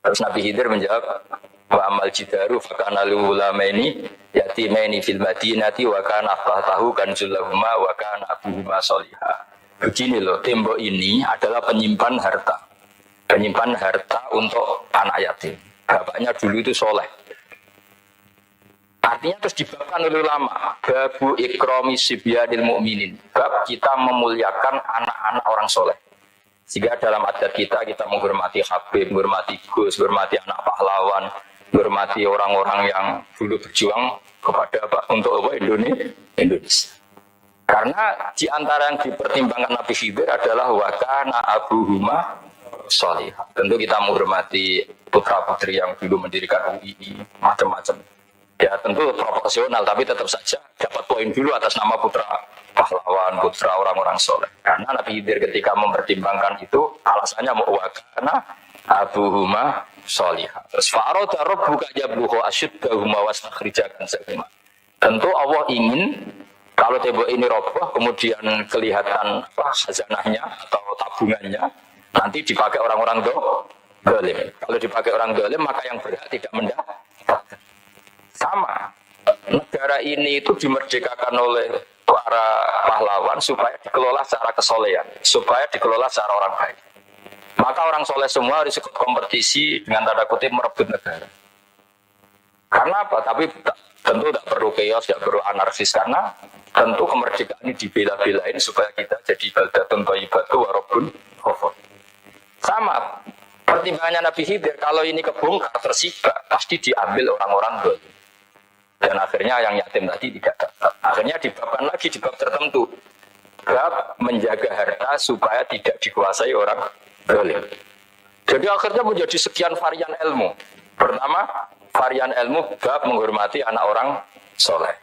Terus Nabi Khidir menjawab, wa amal jidaru fakana lulamaini yatimaini fil madinati wa kana tahtahu kanzul lahuma wa kana abuhuma sholihah. Begini loh, tembok ini adalah penyimpan harta. Penyimpan harta untuk anak yatim. Bapaknya dulu itu soleh. Artinya terus dibabkan oleh ulama. Babu ikrami sibyanil mu'minin. Bab kita memuliakan anak-anak orang soleh. Sehingga dalam adat kita menghormati Habib, menghormati Gus, menghormati anak pahlawan, menghormati orang-orang yang dulu berjuang kepada untuk Indonesia. Karena di antara yang dipertimbangkan Nabi Khidir adalah wakana abuhuma sholihah. Tentu kita menghormati putra-putri yang dulu mendirikan UII, macam-macam. Ya tentu proporsional, tapi tetap saja dapat poin dulu atas nama putra pahlawan, putra orang-orang soleh. Karena Nabi Khidir ketika mempertimbangkan itu, alasannya mau wakana abuhuma sholihah. Terus faroda rabbuka yabluhu asyiddahuma wastakhrijakan sakima. Tentu Allah ingin kalau tembok ini roboh, kemudian kelihatan khazanahnya atau tabungannya, nanti dipakai orang-orang dolim. Kalau dipakai orang dolim, maka yang berhak tidak mendapatkan. Sama, negara ini itu dimerdekakan oleh para pahlawan supaya dikelola secara kesolehan, supaya dikelola secara orang baik. Maka orang soleh semua harus ikut kompetisi dengan tanda kutip merebut negara. Karena apa? Tapi tentu tidak perlu chaos, tidak perlu anarkis, karena tentu kemerdekaan ini dibela-belain supaya kita jadi baldatun thayyibatu wa rabbun ghafur. Sama, pertimbangannya Nabi Khidir, kalau ini kebongkar tersibak, pasti diambil orang-orang dolim. Dan akhirnya yang yatim tadi tidak dapat. Akhirnya dibabkan lagi di bab tertentu. Bab menjaga harta supaya tidak dikuasai orang dolim. Jadi akhirnya menjadi sekian varian ilmu. Pertama, varian ilmu bab menghormati anak orang soleh.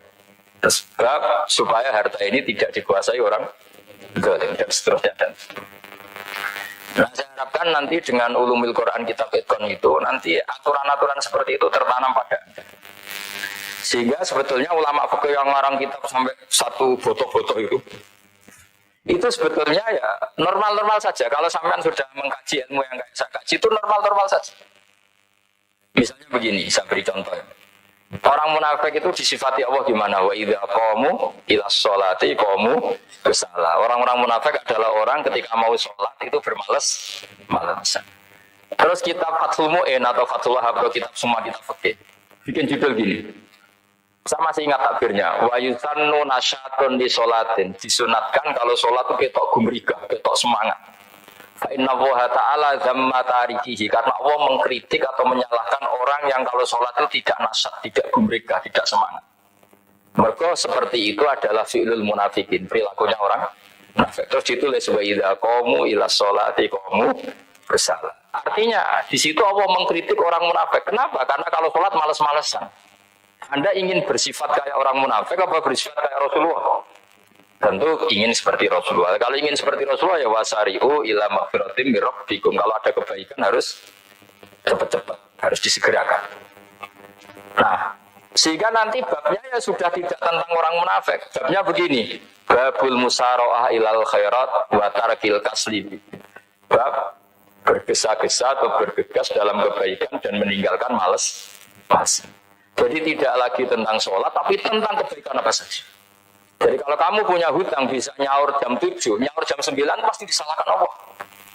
Terus bab supaya harta ini tidak dikuasai orang dolim dan seterusnya. Nah, saya harapkan nanti dengan ulumil Quran kitab Itqan itu nanti aturan-aturan seperti itu tertanam pada Anda. Sehingga sebetulnya ulama fikih yang ngarang kitab sampai satu botok-botok itu sebetulnya ya normal-normal saja. Kalau sampean sudah mengkaji ilmu yang kayak saya kaji itu normal-normal saja. Misalnya begini, saya beri contoh. Orang munafik itu disifati Allah gimana? Wa idza qamu ila sholati qamu kusala. Orang-orang munafik adalah orang ketika mau sholat itu bermalas-malasan. Terus kitab Fathul Mu'in atau Fathul Wahhab atau kitab semua kitab fikih bikin judul gini. Saya masih ingat takbirnya. Wa yusannu nasyatun di sholatin. Disunatkan kalau sholat itu ketok gumrigah, ketok semangat. Fa inna Allah ta'ala dzamma tarikihi. Karena Allah mengkritik atau menyalahkan orang yang kalau sholat itu tidak nasyat, tidak gumrigah, tidak semangat. Mereka seperti itu adalah fi'lul munafikin, perilakunya orang munafik. Terus ditulis wa idza qamu ila sholati qamu kusala. Artinya di situ Allah mengkritik orang munafik. Kenapa? Karena kalau sholat malas-malesan. Anda ingin bersifat kayak orang munafik apa bersifat kayak Rasulullah? Tentu ingin seperti Rasulullah. Kalau ingin seperti Rasulullah ya wasari'u ila maghfiratim mir rabbikum. Kalau ada kebaikan harus cepat-cepat, harus disegerakan. Nah, sehingga nanti babnya ya sudah tidak tentang orang munafik. Babnya begini, babul musara'ah ilal khairat wa tarkil kasli. Bab bergesa-gesa atau bergegas dalam kebaikan dan meninggalkan males. Jadi tidak lagi tentang sholat, tapi tentang kebaikan apa saja. Jadi kalau kamu punya hutang bisa nyaur jam 7, nyaur jam 9 pasti disalahkan Allah.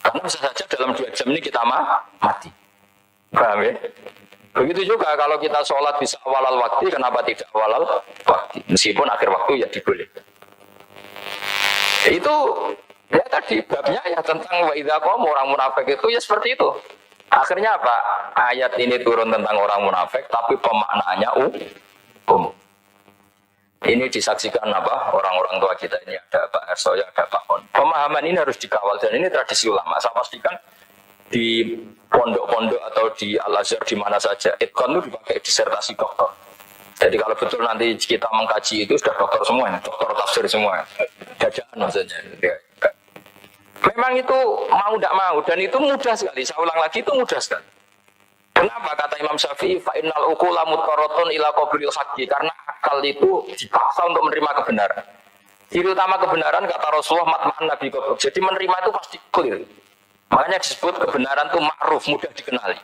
Karena bisa saja dalam 2 jam ini kita mati. Paham ya? Begitu juga kalau kita sholat bisa awal waktu, kenapa tidak awal waktu? Meskipun akhir waktu ya dibolehkan. Itu ya tadi babnya ya tentang wa idza qamu orang munafik itu ya seperti itu. Akhirnya apa? Ayat ini turun tentang orang munafik tapi pemaknaannya umum. Ini disaksikan apa? Orang-orang tua kita ini ada Pak Ersoya, ada Pak On. Pemahaman ini harus dikawal dan ini tradisi ulama. Saya pastikan di pondok-pondok atau di Al-Azhar di mana saja itqan itu dipakai disertasi doktor. Jadi kalau betul nanti kita mengkaji itu sudah doktor semua, doktor tafsir semua. Dadaan maksudnya. Memang itu mau tidak mau dan itu mudah sekali. Saya ulang lagi itu mudah sekali. Kenapa kata Imam Syafi'i fa innal uqula mutqaratun ila qabril haqqi, karena akal itu dipaksa untuk menerima kebenaran. Ciri utama kebenaran kata Rasulullah matma'an nabi qabr. Jadi menerima itu pasti clear. Makanya disebut kebenaran itu ma'ruf, mudah dikenali.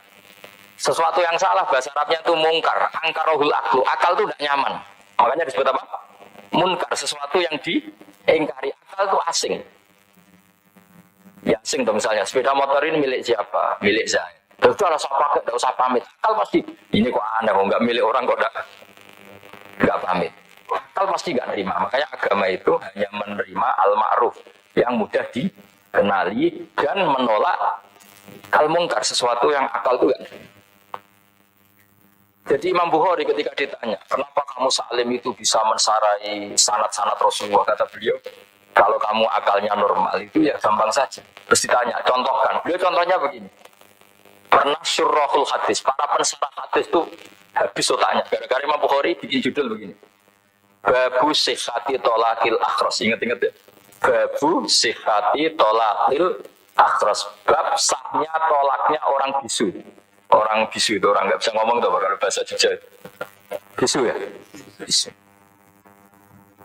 Sesuatu yang salah bahasa Arabnya itu mungkar, angkarohul aklu, akal itu tidak nyaman. Makanya disebut apa? Munkar, sesuatu yang diingkari. Akal itu asing. Ya asing tuh misalnya sepeda motor ini milik siapa? Milik saya. Terus kalau saya pakai, tidak usah pamit. Akal pasti, ini kok aneh, kok nggak milik orang kok nggak pamit. Akal pasti nggak terima. Makanya agama itu hanya menerima al-ma'ruf yang mudah dikenali dan menolak al-mungkar, sesuatu yang akal itu nggak terima. Jadi Imam Bukhari ketika ditanya, kenapa kamu Salim itu bisa mensarai sanad-sanad Rasulullah, kata beliau, kalau kamu akalnya normal itu ya gampang saja. Terus ditanya, contohkan. Beliau contohnya begini. Pernah syurrahul hadis, para pensarah hadis itu habis otaknya. Gara-gara Imam Bukhari bikin judul begini. Babu sihhati tolakil akhras. Ingat-ingat ya. Babu sihhati tolakil akhras. Bab sahnya tolaknya orang bisu. Orang bisu itu orang nggak bisa ngomong tuh kalau bahasa Jogja. Bisu ya? Bisu.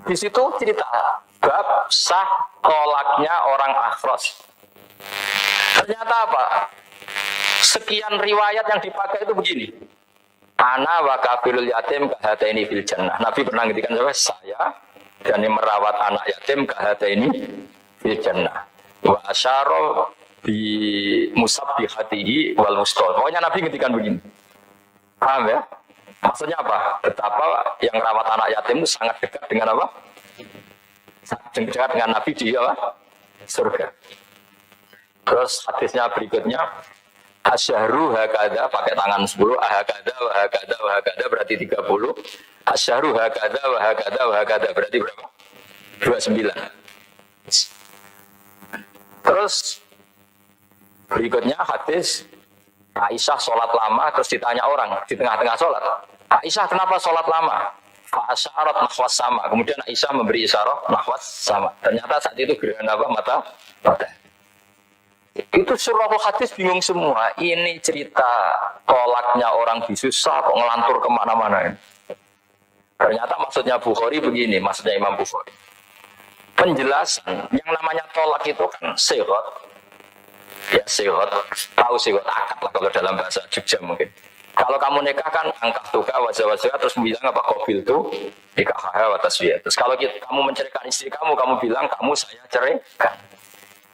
Bisu itu cerita bab sah tolaknya orang akhras. Ternyata apa? Sekian riwayat yang dipakai itu begini. Ana wa kafilul yatim kahataini fil jannah. Nabi pernah ngintikan saya dan yang merawat anak yatim kahataini fil jannah. Wa asyara bi musabbihatihi wal mustol. Pokoknya Nabi ngintikan begini. Paham ya? Maksudnya apa? Betapa yang merawat anak yatim itu sangat dekat dengan apa? Sangat dekat dengan Nabi di apa? Surga. Terus hadisnya berikutnya asyahru hakada pakai tangan 10, hakada wa hakada wa hakada berarti 30. Asyahru hakada wa hakada wa hakada berarti berapa? 29. Terus berikutnya hadis Aisyah sholat lama, terus ditanya orang di tengah-tengah sholat, Aisyah kenapa sholat lama? Fa'asyarat nahwas sama. Kemudian Aisyah memberi isyarat nahwas sama. Ternyata saat itu gerhana apa? Mata. Itu surahul hadis bingung semua. Ini cerita tolaknya orang bisu kok ngelantur kemana-mana. Ternyata maksudnya Bukhari begini, maksudnya Imam Bukhari. Penjelasan yang namanya tolak itu kan sihot. Ya sihot, tahu sihot akad lah kalau dalam bahasa Jogja mungkin. Kalau kamu nikah kan angkat tuka wajah-wajah terus bilang apa kobil tuh nikah atas dia. Terus kalau kamu menceraikan istri kamu bilang kamu saya ceraikan.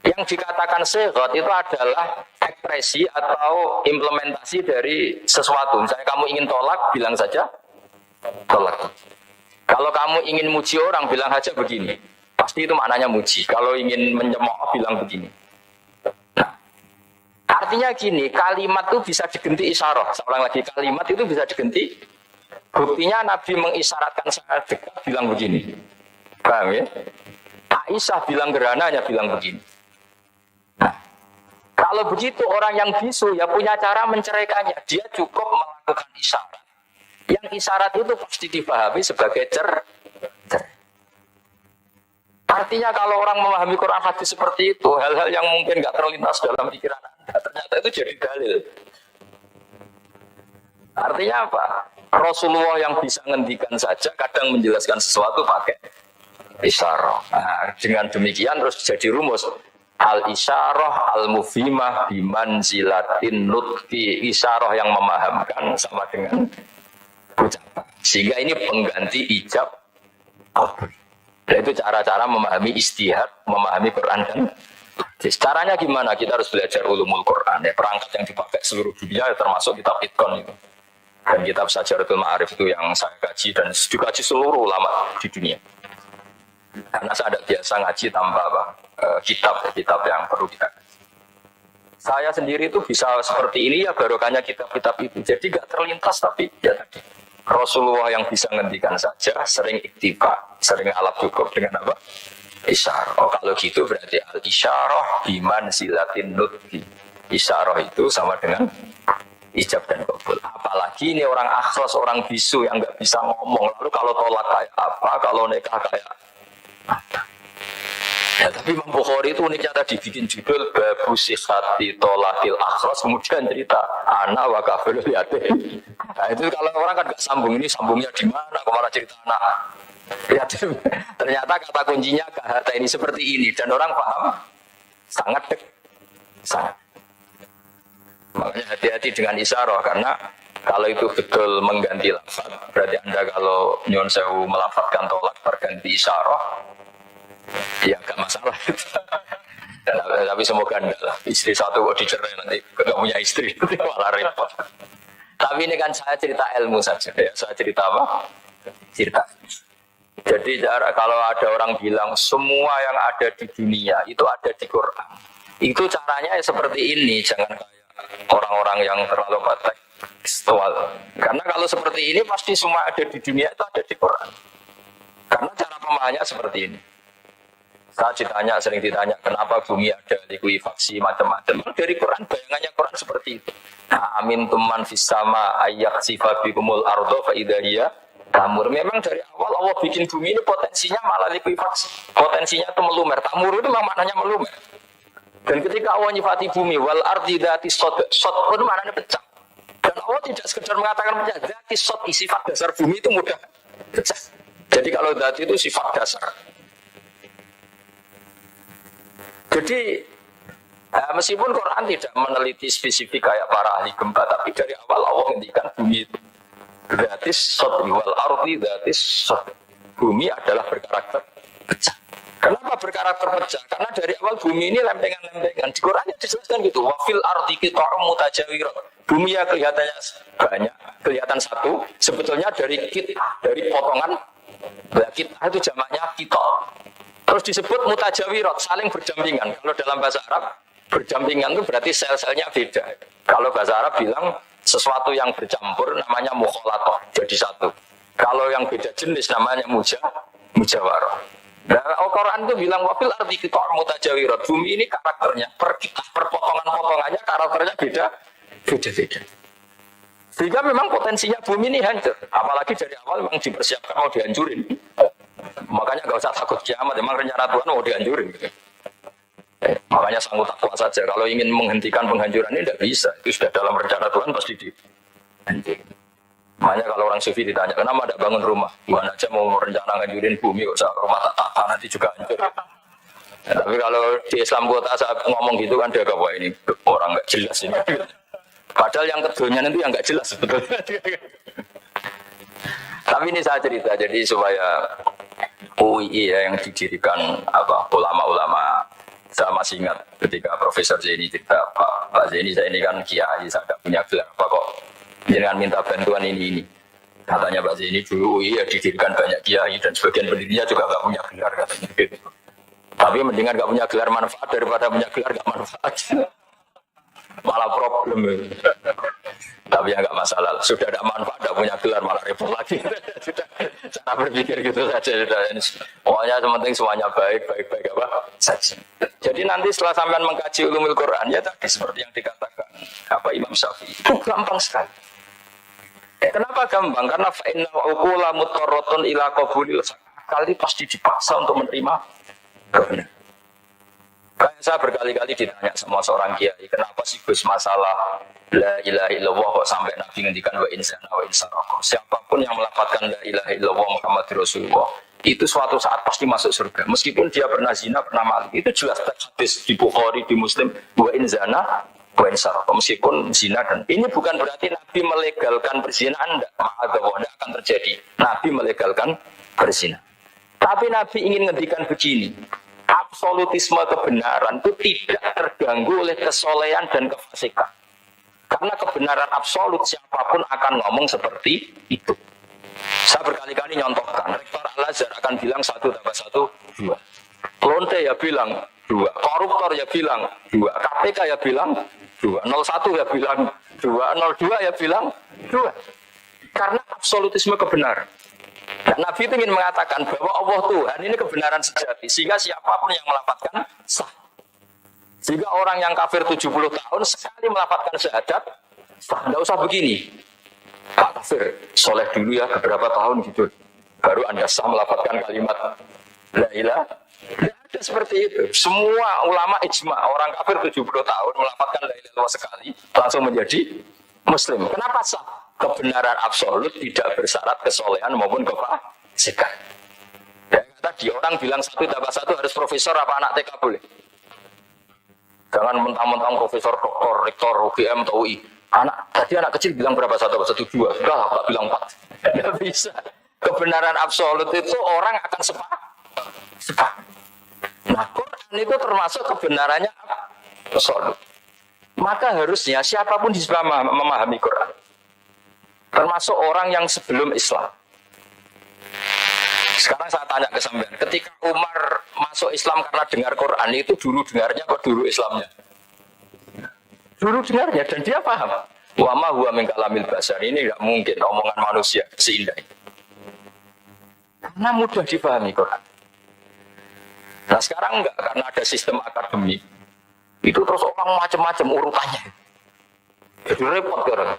Yang dikatakan sihot itu adalah ekspresi atau implementasi dari sesuatu. Misalnya kamu ingin tolak, bilang saja tolak. Kalau kamu ingin muji orang, bilang saja begini. Pasti itu maknanya muji. Kalau ingin menyemooh, bilang begini. Nah, artinya gini, kalimat itu bisa diganti isyarah. Seorang lagi, kalimat itu bisa diganti. Buktinya Nabi mengisyaratkan sangat dekat, bilang begini. Paham ya? Aisyah bilang gerhananya, bilang begini. Nah, kalau begitu orang yang bisu ya punya cara menceraikannya. Dia cukup melakukan isyarat. Yang isyarat itu pasti dipahami sebagai cerai. Artinya kalau orang memahami Quran hadis seperti itu, hal-hal yang mungkin nggak terlintas dalam pikiran Anda, ternyata itu jadi dalil. Artinya apa? Rasulullah yang bisa ngendikan saja kadang menjelaskan sesuatu pakai isyarat. Nah, dengan demikian terus jadi rumus. Al-isyarah al-mufhimah bimanzilatin nutqi, isyarah yang memahamkan sama dengan ucapan. Sehingga ini pengganti ijab qabul. Dan itu cara-cara memahami istihad, memahami Quran dan hadis. Caranya gimana? Kita harus belajar ulumul Quran. Ya, perangkat yang dipakai seluruh dunia termasuk kitab Itqan itu. Dan kitab Syajaratul Ma'arif itu yang saya kaji dan dikaji seluruh ulama di dunia. Karena saya ada biasa ngaji tanpa kitab yang perlu kita kaji. Saya sendiri itu bisa seperti ini ya barokahnya kitab-kitab itu. Jadi gak terlintas tapi ya tadi. Rasulullah yang bisa ngendikan saja sering iktifa, sering alap cukup dengan apa? Isyarah. Oh kalau gitu berarti al-isyarah biman silatin nutqi. Isyarah itu sama dengan ijab dan qabul. Apalagi ini orang akhlas, orang bisu yang nggak bisa ngomong. Lalu kalau tolak kayak apa, kalau nikah kayak apa? Ya, tapi Imam Bukhari itu uniknya tadi bikin judul Babu Sihati Tolakil Akhlas, kemudian cerita anak wa kafirul yatim. Nah itu kalau orang kan nggak sambung, ini sambungnya di mana? Kemana cerita anak yatim? Ternyata kata kuncinya kahata ini seperti ini dan orang paham sangat sangat. Makanya hati-hati dengan isyarah karena kalau itu betul mengganti lafaz, berarti Anda kalau nyuwun sewu melafazkan tolak berganti isyarah, ya gak masalah. Tapi semoga enggak lah. Istri satu kok dicerai nanti gak punya istri, malah repot. Tapi ini kan saya cerita ilmu saja. Ya, saya cerita apa? Cerita. Jadi kalau ada orang bilang semua yang ada di dunia itu ada di Quran, itu caranya seperti ini. Jangan kayak orang-orang yang terlalu tekstual. Karena kalau seperti ini pasti semua ada di dunia itu ada di Quran. Karena cara pemahamannya seperti ini. Saya sering ditanya kenapa bumi ada likuifaksi macam-macam. Dari Quran bayangannya Quran seperti itu. Nah, amin tuman fisama ayak sifabikumul ardo faidahiyah tamur. Memang dari awal Allah bikin bumi ini potensinya malah likuifaksi. Potensinya itu melumer. Tamur itu memang maknanya melumer. Dan ketika Allah nyifati bumi wal ardi dzati sod itu maknanya pecah. Dan Allah tidak sekedar mengatakan pecah, dzati sod sifat dasar bumi itu mudah pecah. Jadi kalau dzati itu sifat dasar. Jadi meskipun Quran tidak meneliti spesifik kayak para ahli gempa, tapi dari awal Allah menghentikan bumi itu gratis sod wal ardi gratis sod. Bumi adalah berkarakter pecah. Kenapa berkarakter pecah? Karena dari awal bumi ini lempengan-lempengan. Di Quran dijelaskan gitu. Wafil ardi qita'um mutajawirat. Bumi ya kelihatannya banyak, kelihatan satu. Sebetulnya dari potongan. Kitah itu jamaknya kita. Terus disebut mutajawirat, saling berdampingan. Kalau dalam bahasa Arab, berdampingan itu berarti sel-selnya beda. Kalau bahasa Arab bilang sesuatu yang bercampur namanya mukhalatoh, jadi satu. Kalau yang beda jenis namanya mujawarah. Nah, Al-Quran itu bilang wafil ardi qita'um mutajawirat. Bumi ini karakternya, per potongan-potongannya karakternya beda. Sehingga memang potensinya bumi ini hancur. Apalagi dari awal memang dipersiapkan mau dihancurin. Makanya gak usah takut kiamat, memang rencana Tuhan mau dihancurin gitu. Makanya sanggup takwa saja. Kalau ingin menghentikan penghancuran ini tidak bisa. Itu sudah dalam rencana Tuhan pasti dihancurin. Makanya kalau orang sufi ditanya, kenapa tidak bangun rumah? Tuhan aja mau rencana ngancurin bumi, kok rumah tak nanti juga hancur. Ya, tapi kalau di Islam kota saya ngomong gitu kan dia wah ini orang nggak jelas ini. Padahal yang kedonyan itu yang nggak jelas sebetulnya. Tapi ini saya cerita jadi supaya UII ya, yang didirikan ulama-ulama. Saya masih ingat ketika Profesor Zaini cerita, Pak Zaini saya ini kan kiai, saya tidak punya gelar apa kok jangan minta bantuan ini. Katanya Pak Zaini dulu UII ya didirikan banyak kiai dan sebagian pendirinya juga nggak punya gelar katanya gitu. Tapi mendingan nggak punya gelar manfaat daripada punya gelar nggak manfaat. Malah problem. Tapi ya nggak masalah. Sudah ada manfaat, tidak punya gelar malah repot lagi. Sudah cara berpikir gitu saja. Pokoknya penting semuanya baik apa saja. Jadi nanti setelah sampean mengkaji ulumul Quran ya tadi seperti yang dikatakan apa Imam Syafi'i itu gampang sekali. Kenapa gampang? Karena fa'inna uqula mutarratun ila qabulil kali pasti dipaksa untuk menerima kebenaran. Kayak saya berkali-kali ditanya sama seorang kiai, kenapa sih Gus masalah la ilaha illallah kok sampai Nabi ngendikan wa insana wa insaroko. Siapapun yang melafadzkan la ilaha illallah Muhammadur Rasulullah itu suatu saat pasti masuk surga. Meskipun dia pernah zina, pernah maling. Itu jelas hadis di Bukhari, di Muslim. Wa in zana, wa in sarqa. Meskipun zina dan ini bukan berarti Nabi melegalkan perzinahan. Tidak akan terjadi. Nabi melegalkan berzina. Tapi Nabi ingin ngendikan begini. Absolutisme kebenaran itu tidak terganggu oleh kesolehan dan kefasikan. Karena kebenaran absolut siapapun akan ngomong seperti itu. Saya berkali-kali nyontohkan, Rektor Al-Azhar akan bilang 1 tambah 1, 2. Lonte ya bilang 2, koruptor ya bilang 2, KPK ya bilang 2, 01 ya bilang 2, 02 ya bilang 2. Karena absolutisme kebenaran. Dan Nabi itu ingin mengatakan bahwa Allah Tuhan ini kebenaran sejati. Sehingga siapapun yang melafadzkan sah. Sehingga orang yang kafir 70 tahun sekali melafadzkan syahadat sah. Tidak usah begini. Pak kafir, soleh dulu ya beberapa tahun gitu. Baru Anda sah melafadzkan kalimat la ilaha. Tidak ada seperti itu. Semua ulama ijma orang kafir 70 tahun melafadzkan la ilaha sekali langsung menjadi Muslim. Kenapa sah? Kebenaran absolut tidak bersyarat kesolehan maupun kefasikan. Ya, tadi orang bilang 1 tambah 1 harus profesor apa anak TK boleh. Jangan mentang-mentang profesor, doktor, rektor, UGM atau UI. Tadi anak kecil bilang berapa 1 tambah 1, 2. Sudah lah, Pak bilang 4. Tidak bisa. Kebenaran absolut itu orang akan sepakat. Nah, Quran itu termasuk kebenarannya absolut. Maka harusnya siapapun bisa memahami Quran. Termasuk orang yang sebelum Islam. Sekarang saya tanya ke sampean, ketika Umar masuk Islam karena dengar Quran, itu dulu dengarnya atau dulu Islamnya? Dulu dengarnya, dan dia paham. Wa ma huwa min kalamil basar, ini tidak mungkin omongan manusia seindah itu. Karena mudah dipahami Quran. Nah sekarang enggak, karena ada sistem akademik. Itu terus orang macam-macam urutannya. Jadi repot orang.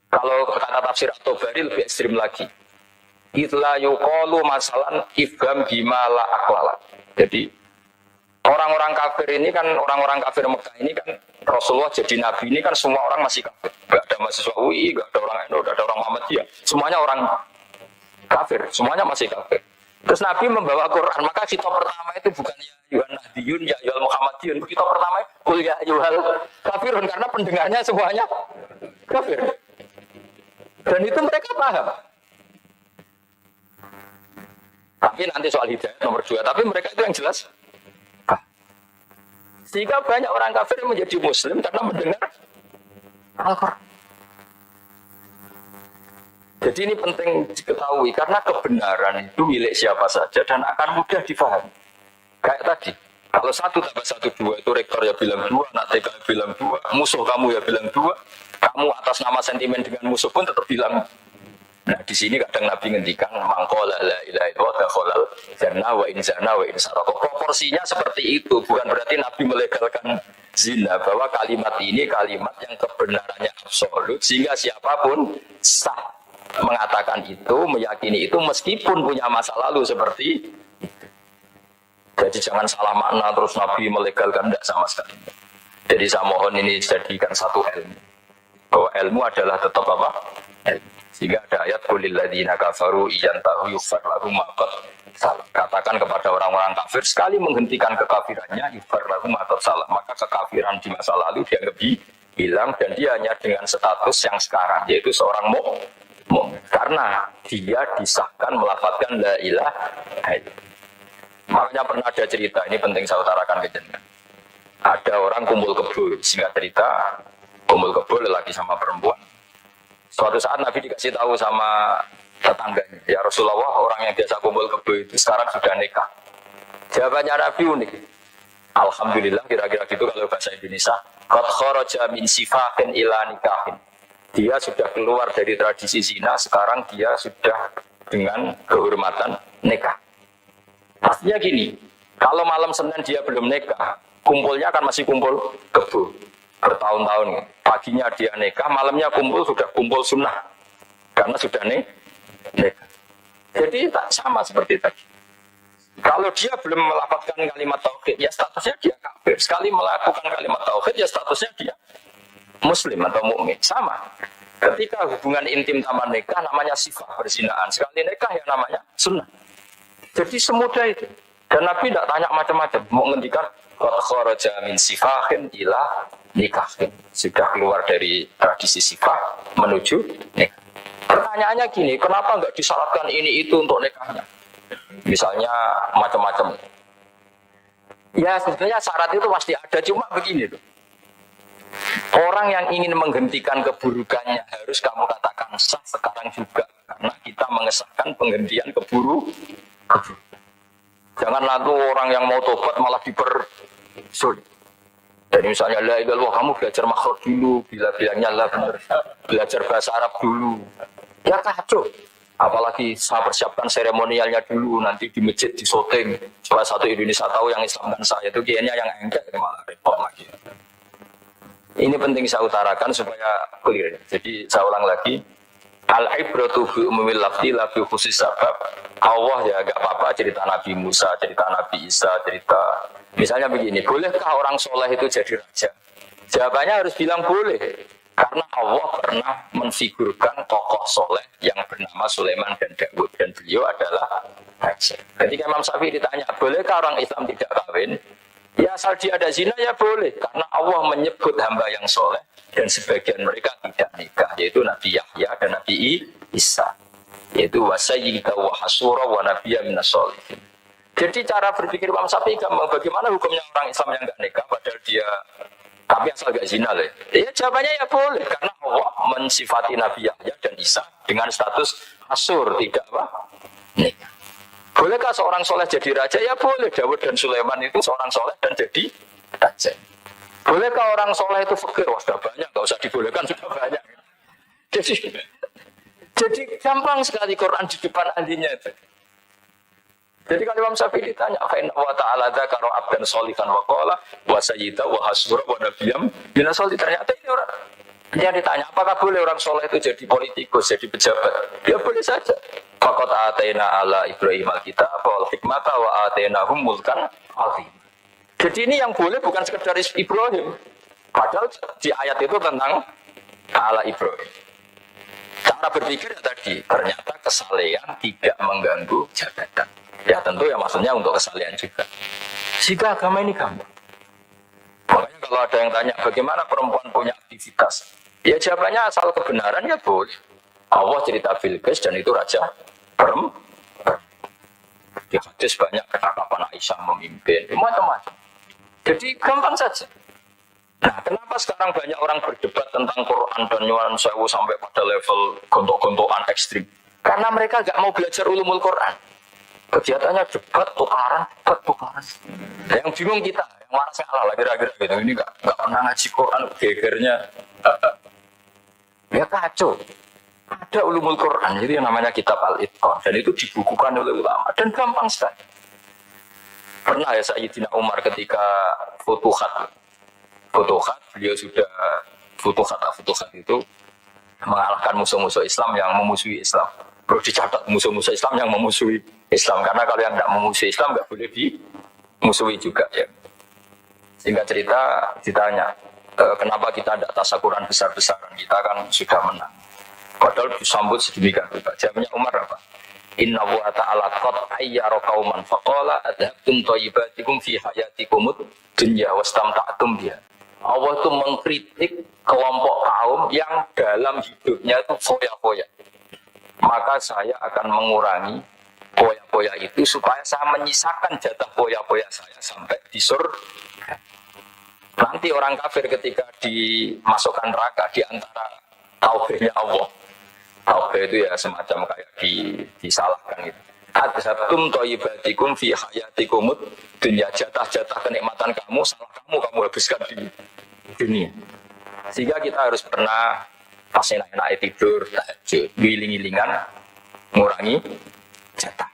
Kalau kata tafsir At-Tabari lebih ekstrim lagi. Itla yuqalu masalan ifham gimala aklala. Jadi orang-orang kafir ini kan, orang-orang kafir Mekah ini kan Rasulullah jadi Nabi ini kan semua orang masih kafir. Gak ada mahasiswa UI, gak ada orang NU, gak ada orang Muhammadiyah. Semuanya orang kafir, semuanya masih kafir. Terus Nabi membawa Quran, maka kitab pertama itu bukan ya Yuhan Nahdiyun, ya Yuhal Muhammadiyun. Kitab pertama kul ya Yuhal kafirun, karena pendengarnya semuanya kafir. Dan itu mereka paham. Tapi nanti soal hidayah nomor 2. Tapi mereka itu yang jelas. Sehingga banyak orang kafir yang menjadi Muslim karena mendengar Al-Quran. Jadi ini penting diketahui. Karena kebenaran itu milik siapa saja dan akan mudah difahami. Kayak tadi. Kalau 1 tambah 1, 2 itu rektor ya bilang 2, anak TK ya bilang 2, musuh kamu ya bilang 2. Kamu atas nama sentimen dengan musuh pun tetap bilang. Nah di sini kadang Nabi ngendikan mangkola la ilaha illallah dakhalal jannah wa in zana wa in sarqa. Proporsinya seperti itu, bukan berarti Nabi melegalkan zina, bahwa kalimat ini kalimat yang kebenarannya absolut sehingga siapapun sah mengatakan itu, meyakini itu meskipun punya masa lalu seperti itu. Jadi jangan salah makna terus Nabi melegalkan, tidak sama sekali. Jadi saya mohon ini jadikan satu ilmu. Bahwa ilmu adalah tetap apa? Ilmu. Sehingga ada ayat qulil ladzina kafaru iyantahu yughfar lahum ma qad salaf. Katakan kepada orang-orang kafir sekali menghentikan kekafirannya yughfar lahum ma qad salaf. Maka kekafiran di masa lalu dianggap hilang dan dia hanya dengan status yang sekarang yaitu seorang mukmin. Karena dia disahkan melafadzkan la ilaha illallah. Makanya pernah ada cerita, ini penting saya utarakan ke jenengan. Ada orang kumpul kebo, singkat cerita, kumpul kebo lelaki sama perempuan. Suatu saat Nabi dikasih tahu sama tetangganya, ya Rasulullah, orang yang biasa kumpul kebo itu sekarang sudah nikah. Jawabannya Nabi unik. Alhamdulillah, kira-kira gitu kalau bahasa Indonesia. Qad kharaja min sifahin ila nikahin. Dia sudah keluar dari tradisi zina, sekarang dia sudah dengan kehormatan nikah. Pastinya gini, kalau malam Senin dia belum nikah, kumpulnya kan masih kumpul kebo bertahun-tahun. Paginya dia nikah, malamnya kumpul sudah kumpul sunnah karena sudah nikah. Jadi tak sama seperti tadi. Kalau dia belum melafadzkan kalimat tauhid, ya statusnya dia kafir. Sekali melakukan kalimat tauhid, ya statusnya dia Muslim atau mukmin, sama. Ketika hubungan intim taman nikah namanya sifah perzinaan. Sekali nikah ya namanya sunnah. Jadi semudah itu. Dan Nabi tidak tanya macam-macam. Mau ngendikan qad kharaja min sifahin ila nikahin. Sudah keluar dari tradisi sifah menuju nikah. Pertanyaannya gini, kenapa enggak disyaratkan ini itu untuk nikahnya? Misalnya macam-macam. Ya sebetulnya syarat itu pasti ada, cuma begini tuh. Orang yang ingin menghentikan keburukannya harus kamu katakan sah sekarang juga. Karena kita mengesahkan penghentian keburukan. Jangan lalu orang yang mau tobat malah dipersulit. Jadi misalnya la ilaha illallah, kamu belajar makhluk dulu, bila bilangnya lah benar. Belajar bahasa Arab dulu. Ya kacau. Apalagi saya persiapkan seremonialnya dulu, nanti di masjid di syuting supaya satu Indonesia tahu yang Islam dan saya itu kayaknya yang enggak, malah repot lagi. Ini penting saya utarakan supaya clear. Jadi saya ulang lagi, al-ibratu bi umumil lafzi la bi khusus sabab. Allah ya enggak apa-apa cerita Nabi Musa, cerita Nabi Isa, cerita misalnya begini, bolehkah orang soleh itu jadi raja? Jawabannya harus bilang boleh. Karena Allah pernah menfigurkan tokoh soleh yang bernama Sulaiman dan Daud, dan beliau adalah raja. Ketika Imam Syafi'i ditanya, bolehkah orang Islam tidak kawin? Ya asal dia ada zina ya boleh. Karena Allah menyebut hamba yang soleh dan sebagian mereka tidak nikah, yaitu Nabi Yahya dan Nabi Isa, yaitu wasayyida wa hasura wa nabiyya minas sholihin. Jadi cara berpikir Imam Syafi'i gampang, bagaimana hukumnya orang Islam yang tidak nikah padahal dia tapi asal gak zina loh. Ya jawabannya ya boleh, karena Allah mensifati Nabi Yahya dan Isa dengan status asur, tidak apa? Nikah. Bolehkah seorang soleh jadi raja? Ya boleh. Daud dan Sulaiman itu seorang soleh dan jadi raja. Bolehkah orang soleh itu fakir? Wah sudah banyak, gak usah dibolehkan, sudah banyak. Jadi gampang sekali Quran di depan andinya itu. Jadi kalau Imam Syafi'i ditanya, "Fa'in wa ta'ala dzakara abdan sholihan wa qala wa sayyida wa hasura wa nabiyyam min as-sholihin." Ternyata ini orang dia ditanya, apakah boleh orang soleh itu jadi politikus, jadi pejabat? Ya boleh saja. Faqad atayna ala Ibrahim al-kitab wal hikmata wa atainahum mulkan azim. Jadi ini yang boleh bukan sekedar Ibrahim. Padahal di ayat itu tentang ala Ibrahim. Cara berpikir tadi, ternyata kesalehan tidak mengganggu jabatan. Ya tentu ya maksudnya untuk kesalehan juga. Jika agama ini gampang. Makanya kalau ada yang tanya bagaimana perempuan punya aktivitas, ya jawabannya asal kebenaran ya boleh. Allah cerita Bilqis dan itu raja perempuan. Di hadis banyak ketangkapan Aisyah memimpin, macam-macam. Jadi gampang saja. Nah, kenapa sekarang banyak orang berdebat tentang Quran dan nyuwun sewu sampai pada level gontok-gontokan ekstrim? Karena mereka nggak mau belajar ulumul Quran. Kegiatannya debat tukaran. Yang bingung kita, yang waras ngalah lah kira-kira gitu. Ini nggak pernah ngaji Quran, gegernya. Ya kacau. Ada ulumul Quran, jadi yang namanya kitab Al-Itqan, dan itu dibukukan oleh ulama dan gampang sekali. Pernah ya Sayyidina Umar ketika Futuhat, beliau sudah Futuhat itu mengalahkan musuh-musuh Islam yang memusuhi Islam. Perlu dicatat musuh-musuh Islam yang memusuhi Islam, karena kalau yang tidak memusuhi Islam nggak boleh dimusuhi juga ya. Sehingga cerita ditanya, kenapa kita tidak tasakuran besar-besaran, kita kan sudah menang. Padahal disambut sedemikian rupa. Jawabnya Umar apa? Inna wa ta'ala qad ayyara qauman faqala adhabtum thayyibatikum fi hayatikumud dunya wastamta'tum biha. Allah itu mengkritik kelompok kaum yang dalam hidupnya itu foya-foya. Maka saya akan mengurangi foya-foya itu supaya saya menyisakan jatah foya-foya saya sampai di surga. Nanti orang kafir ketika dimasukkan neraka di antara tauhidnya Allah. Tauhid itu ya semacam kayak disalahkan gitu. Adhabtum thayyibatikum fi hayatikumud dunya, jatah-jatah kenikmatan kamu salah kamu habiskan di dunia. Sehingga kita harus pernah pas enak-enak tidur, tahajud, giling-gilingan, ngurangi jatah.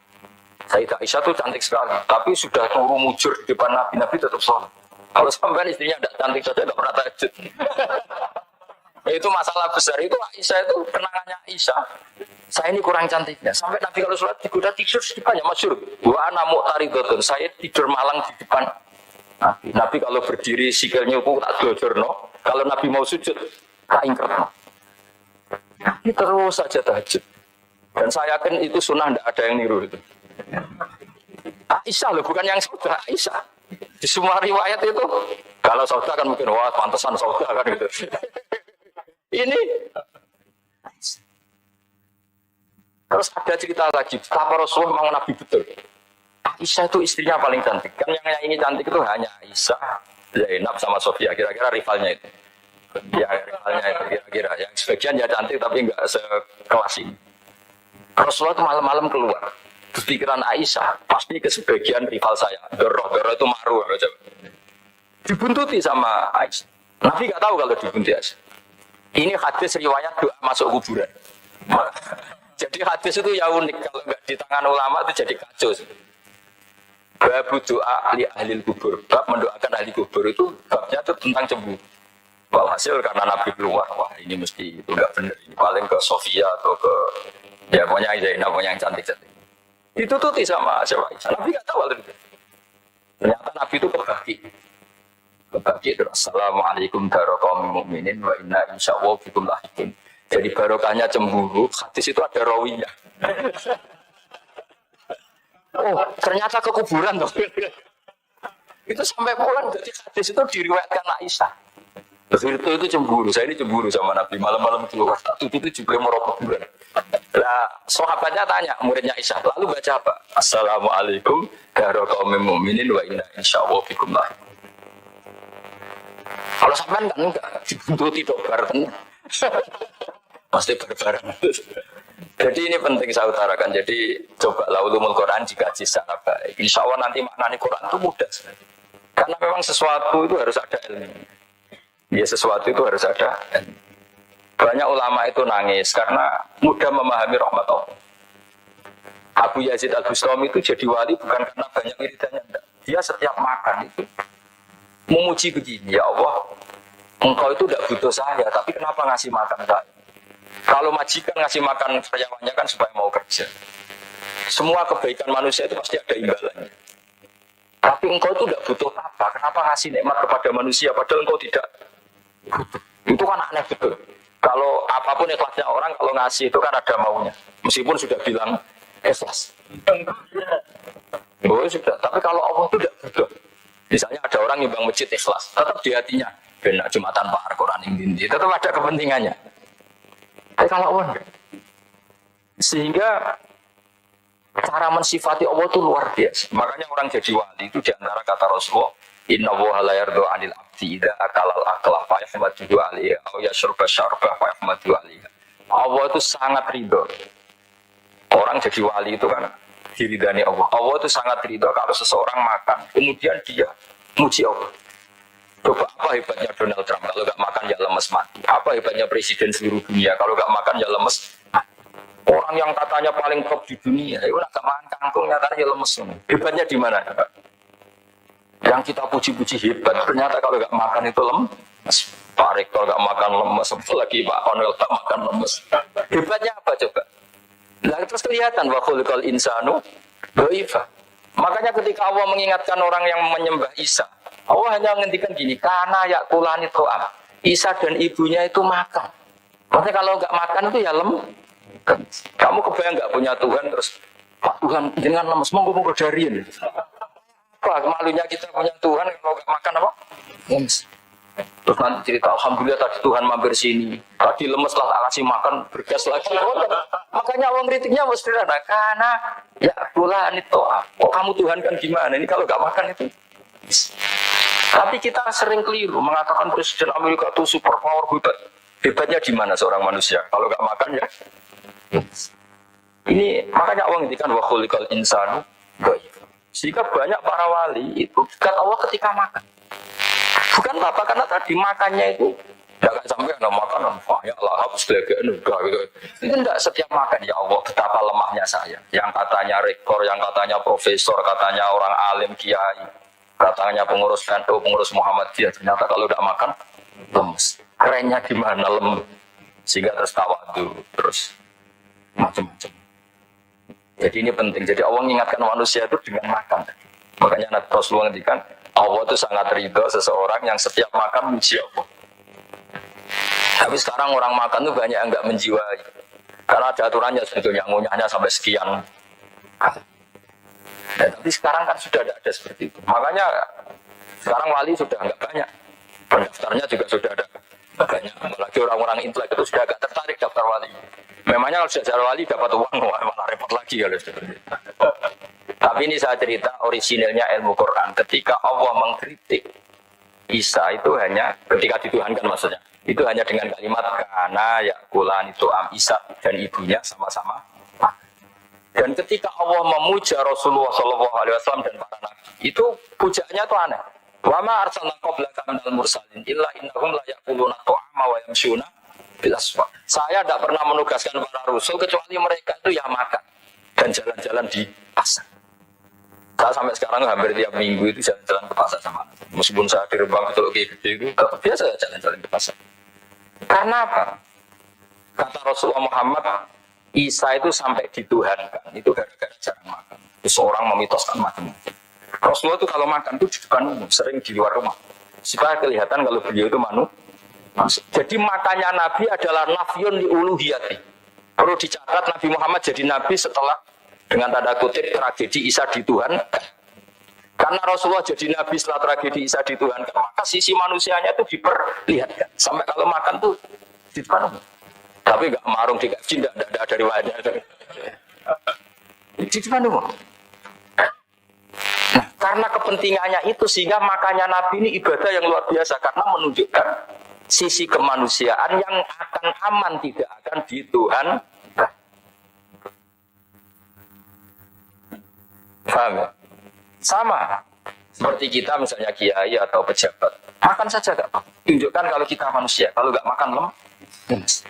Sayyidah Aisyah itu cantik sekali, tapi sudah turu mujur di depan Nabi tetap sholat. Kalau sampai istrinya tidak cantik saja tidak pernah tahajud. Itu masalah besar. Itu Aisyah itu kenangannya Aisyah. Saya ini kurang cantiknya. Sampai Nabi kalau sholat digoda tidur sedikitnya masyhur. Wa ana mu'taridhatun. Saya tidur malang di depan Nabi. Nabi kalau berdiri sikilnya aku tak dodorno. Kalau Nabi mau sujud tak ingkerno. Ini terus saja tahajud. Dan saya yakin itu sunnah, tidak ada yang niru itu. Aisyah loh, bukan yang saudah, Aisyah. Di semua riwayat itu, kalau saudah kan mungkin, wah pantesan saudah kan gitu. Ini, terus ada cerita lagi, betapa Rasulullah memang Nabi betul. Aisyah itu istrinya paling cantik. Kan yang ini cantik itu hanya Aisyah, Zainab sama Sofia, kira-kira rivalnya itu. Ya rivalnya itu kira-kira. Yang sebagian ya cantik tapi enggak sekelas ini. Rasulullah itu malam-malam keluar. Terus pikiran Aisyah, pasti ke sebagian rival saya. Doroh itu maru. Dibuntuti sama Aisyah. Nabi nggak tahu kalau dibuntuti Aisyah. Ini hadis riwayat doa masuk kuburan. Jadi hadis itu ya unik. Kalau nggak di tangan ulama itu jadi kacau. Babu doa li ahli kubur. Bab mendoakan ahli kubur itu babnya itu tentang cemburu. Walhasil karena Nabi keluar, wah ini mesti itu nggak benar. Ini paling ke Sofia atau ke ya pokoknya Zainab, pokoknya yang cantik-cantik. Ditututi sama siapa? Nabi nggak tahu hal itu. Ternyata Nabi itu kebagi terus. Assalamualaikum warahmatullahi wabarakatuh. Wa inna insyaallah bikum lahiqun. Jadi barokahnya cemburu, hadis itu ada rawinya. Oh, ternyata ke kuburan tuh. Itu sampai pulang dari hadis itu diriwayatkan Aisyah. Terus itu cemburu, saya ini cemburu sama Nabi. Malam-malam keluar, itu juga mau kuburan. Nah, sahabatnya tanya, muridnya Aisyah, lalu baca apa? Assalamualaikum warahmatullahi wabarakatuh wa inna insyaallah bikum lahiqun. Kalau sampean kan enggak, dibuntuti tok bareng. Pasti bareng. Jadi ini penting saya utarakan. Jadi coba ulumul Quran dikaji secara baik. Insya Allah nanti maknanya Quran itu mudah sekali. Karena memang sesuatu itu harus ada ilmu. Ya sesuatu itu harus ada ilmu. Banyak ulama itu nangis karena mudah memahami rahmat Allah. Abu Yazid Al-Bustami itu jadi wali bukan karena banyak wiridannya. Dia setiap makan itu memuji begini, ya Allah, engkau itu tidak butuh saya, tapi kenapa ngasih makan saya? Kalau majikan ngasih makan karyawannya kan supaya mau kerja. Semua kebaikan manusia itu pasti ada imbalannya. Tapi engkau itu tidak butuh apa, kenapa ngasih nikmat kepada manusia padahal engkau tidak butuh? Itu kan aneh betul. Kalau apapun ikhlasnya orang, kalau ngasih itu kan ada maunya. Meskipun sudah bilang ikhlas. Oh sudah, tapi kalau Allah itu tidak butuh. Misalnya ada orang nyumbang masjid ikhlas, tetap di hatinya benar Jumatan Pak Quran ini, tetap ada kepentingannya. Tapi kalau Allah enggak. Sehingga cara mensifati Allah itu luar biasa. Makanya orang jadi wali itu diantara kata Rasulullah, Inna woha la yardo anil abdi idha akalal akla fa yahmadu alaiha aw yashraba syarba fa yahmadu alaiha. Allah itu sangat ridho. Orang jadi wali itu kan diridani Allah. Allah itu sangat ridho kalau seseorang makan, kemudian dia muji Allah. Coba apa hebatnya Donald Trump kalau gak makan ya lemes mati? Apa hebatnya presiden seluruh dunia kalau gak makan ya lemes? Orang yang katanya paling top di dunia, ya udah gak makan kangkung nyatanya ya lemes. Hebatnya di mana? Yang kita puji-puji hebat, ternyata kalau gak makan itu lemes. Pak Rektor gak makan lemes, apalagi Pak Konwel gak makan lemes. Hebatnya apa coba? Nah, terus kelihatan wa khuliqal insanu dhaifa. Makanya ketika Allah mengingatkan orang yang menyembah Isa, Allah hanya menghentikan gini, karena yakulani to'am. Isa dan ibunya itu makan. Maksudnya kalau nggak makan itu ya kamu kebayang nggak punya Tuhan terus Pak Tuhan jangan lemes, mau dariin. Wah, malunya kita punya Tuhan kalau nggak makan apa? Lemes. Terus nanti cerita, alhamdulillah tadi Tuhan mampir sini. Tadi lemes lah, kasih makan bergas lagi. Makanya orang kritiknya mesti ada. Karena ya pula itu, kok kamu Tuhan kan gimana? Ini kalau nggak makan itu. Tapi kita sering keliru mengatakan Presiden Amerika itu super power hebat. Hebatnya di mana seorang manusia? Kalau nggak makan ya. Ini makanya Allah ngintikan wa khuliqal insanu dhaif. Sehingga banyak para wali itu dekat Allah ketika makan. Bukan apa karena tadi makannya itu jangan sampai ada makanan ya Allah habis lagi enggak gitu. Itu enggak setiap makan ya Allah betapa lemahnya saya. Yang katanya rektor, yang katanya profesor, katanya orang alim kiai, katanya pengurus NU, pengurus Muhammadiyah, ternyata kalau udah makan lemes. Kerennya gimana lemes? Sehingga terus tawadu, terus macam-macam. Jadi ini penting. Jadi Allah mengingatkan manusia itu dengan makan. Makanya Nabi Rasulullah ngendikan Allah itu sangat ridho seseorang yang setiap makan muji Allah. Tapi sekarang orang makan tuh banyak yang nggak menjiwai. Karena ada aturannya sebetulnya, ngunyahnya sampai sekian. Ya, tapi sekarang kan sudah ada seperti itu. Makanya sekarang wali sudah nggak banyak. Pendaftarnya juga sudah ada banyak. Apalagi orang-orang intelek itu sudah agak tertarik daftar wali. Memangnya kalau sudah jadi wali dapat uang, malah repot lagi kalau seperti itu. Tapi ini saya cerita orisinilnya ilmu Quran. Ketika Allah mengkritik Isa itu hanya ketika dituhankan maksudnya. Itu hanya dengan kalimat kana yakulan itu Isa dan ibunya sama-sama. Dan ketika Allah memuja Rasulullah SAW dan para nabi, itu pujaannya itu aneh. Wa ma arsalna qablaka minal mursalin illa innahum la yaquluna ta'ama wa yamshuna bil aswaq. Saya tidak pernah menugaskan para rasul kecuali mereka itu ya makan dan jalan-jalan di pasar. Saya sampai sekarang hampir tiap minggu itu jalan-jalan ke pasar sama anak. Meskipun saya di Rembang atau kayak gede itu, biasa jalan-jalan ke pasar. Karena apa? Kata Rasulullah Muhammad, Isa itu sampai dituhankan, itu gara-gara jarang makan. Seorang memitoskan makan. Rasulullah itu kalau makan itu di depan umum, sering di luar rumah. Supaya kelihatan kalau beliau itu manusia. Jadi makannya Nabi adalah nafyun li uluhiyati. Perlu dicatat Nabi Muhammad jadi Nabi setelah dengan tanda kutip tragedi Isa dituhankan. Karena Rasulullah jadi Nabi setelah tragedi Isa dituhankan, maka sisi manusianya itu diperlihatkan. Sampai kalau makan tuh di depan umum. Tapi enggak marung di KFC, enggak ada riwayatnya. Di depan umum. Nah, karena kepentingannya itu sehingga makanya Nabi ini ibadah yang luar biasa karena menunjukkan sisi kemanusiaan yang akan aman, tidak akan dituhankan. Paham ya? Sama seperti kita misalnya kiai atau pejabat, makan saja gak apa. Tunjukkan kalau kita manusia, kalau gak makan lemes.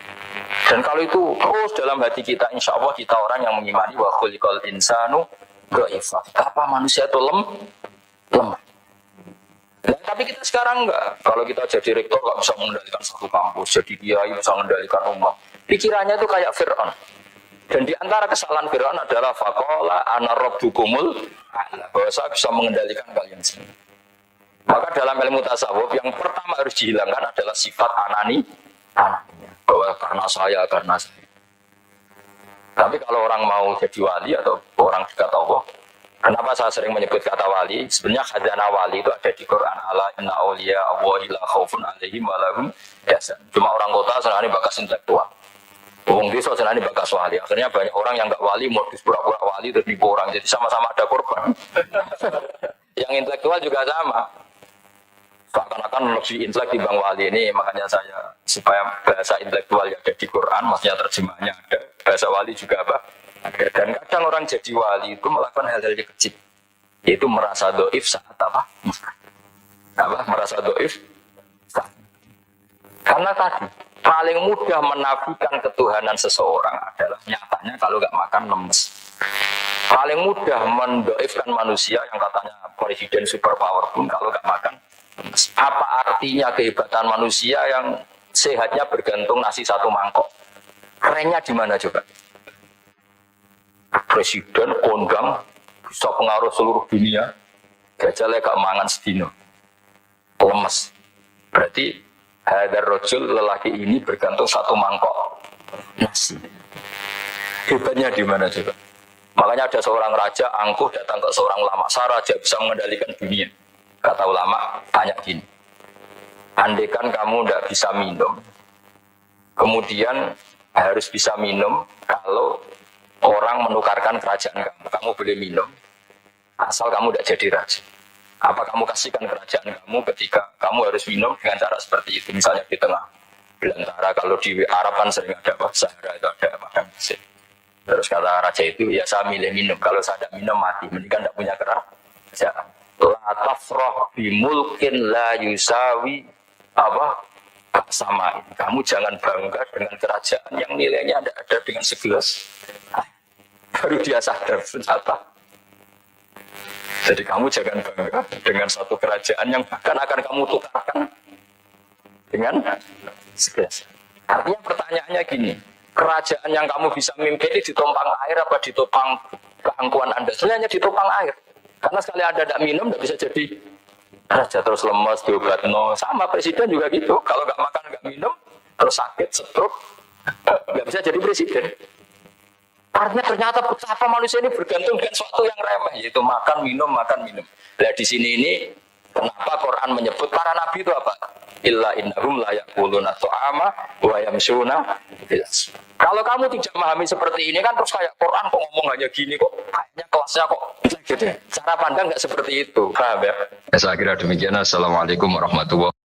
Dan kalau itu terus dalam hati kita, insya Allah kita orang yang mengimani wa khuliqal insanu dha'ifa. Apa manusia itu lemah. Nah, tapi kita sekarang enggak. Kalau kita jadi rektor gak bisa mengendalikan satu kampus, jadi kiai bisa mengendalikan umat. Pikirannya itu kayak Fir'aun. Dan di antara kesalahan Fir'aun adalah faqala ana rabbukumul a'la, bahwa saya bisa mengendalikan kalian semua. Maka dalam ilmu tasawuf yang pertama harus dihilangkan adalah sifat anani, bahwa karena saya. Tapi kalau orang mau jadi wali atau orang dekat Allah, kenapa saya sering menyebut kata wali? Sebenarnya khazanah wali itu ada di Quran. Ala inna awliya Allahi la khaufun alaihim wa lahum yahzanun. Cuma orang kota senangnya bakas intelektual. Wong desa senangnya bakas wali. Akhirnya banyak orang yang enggak wali modus pura-pura wali terus nipu orang. Jadi sama-sama ada korban. Yang intelektual juga sama. Seakan-akan lebih intelek di Bang Wali ini, makanya saya supaya bahasa intelektual yang ada di Quran, maksudnya terjemahnya ada, bahasa wali juga apa? Ada. Dan kadang orang jadi wali itu melakukan hal-hal yang kecil, yaitu merasa doif saat apa? Merasa doif saat. Karena tadi paling mudah menafikan ketuhanan seseorang adalah nyatanya kalau nggak makan lemes. Paling mudah mendoifkan manusia yang katanya presiden superpower pun kalau nggak makan. Apa artinya kehebatan manusia yang sehatnya bergantung nasi satu mangkok? Kerennya di mana coba? Presiden kondang bisa pengaruh seluruh dunia, gajalnya gak mangan sedino, lemes. Berarti hadar rojul lelaki ini bergantung satu mangkok nasi. Hebatnya di mana coba? Makanya ada seorang raja angkuh datang ke seorang ulama. Saya raja bisa mengendalikan dunia. Kata ulama, tanya gini, andaikan kamu tidak bisa minum, kemudian harus bisa minum kalau orang menukarkan kerajaan kamu boleh minum, asal kamu tidak jadi raja. Apa kamu kasihkan kerajaan kamu ketika kamu harus minum dengan cara seperti itu? Misalnya di tengah belantara, kalau di Arab kan sering ada apa? Sahara itu ada padang pasir. Terus kata raja itu, ya saya milih minum, kalau saya tidak minum mati, mendingan tidak punya kerajaan. La tafrah bimulkin la yusawi apa sama ini. Kamu jangan bangga dengan kerajaan yang nilainya ada dengan segelas. Baru dia sadar ternyata. Jadi kamu jangan bangga dengan satu kerajaan yang bahkan akan kamu tukarkan dengan segelas. Artinya pertanyaannya gini, kerajaan yang kamu bisa mimpin ditopang air apa ditopang keangkuhan Anda? Sebenarnya ditopang air. Karena sekali Anda tidak minum, tidak bisa jadi raja, terus lemas, diobat. No. Sama presiden juga gitu. Kalau nggak makan, nggak minum, terus sakit, stroke, nggak bisa jadi presiden. Artinya ternyata betapa manusia ini bergantung dengan sesuatu yang remeh, yaitu makan, minum, makan, minum. Nah di sini ini, kenapa Quran menyebut para nabi itu apa? Illa innahum la yaquluna ta'ama wa yamshuna. Kalau kamu tidak memahami seperti ini kan terus kayak Quran kok ngomong hanya gini kok, kayaknya kelasnya kok gitu. Cara pandang nggak seperti itu. Paham ya? Saya kira demikian. Assalamualaikum warahmatullahi wabarakatuh.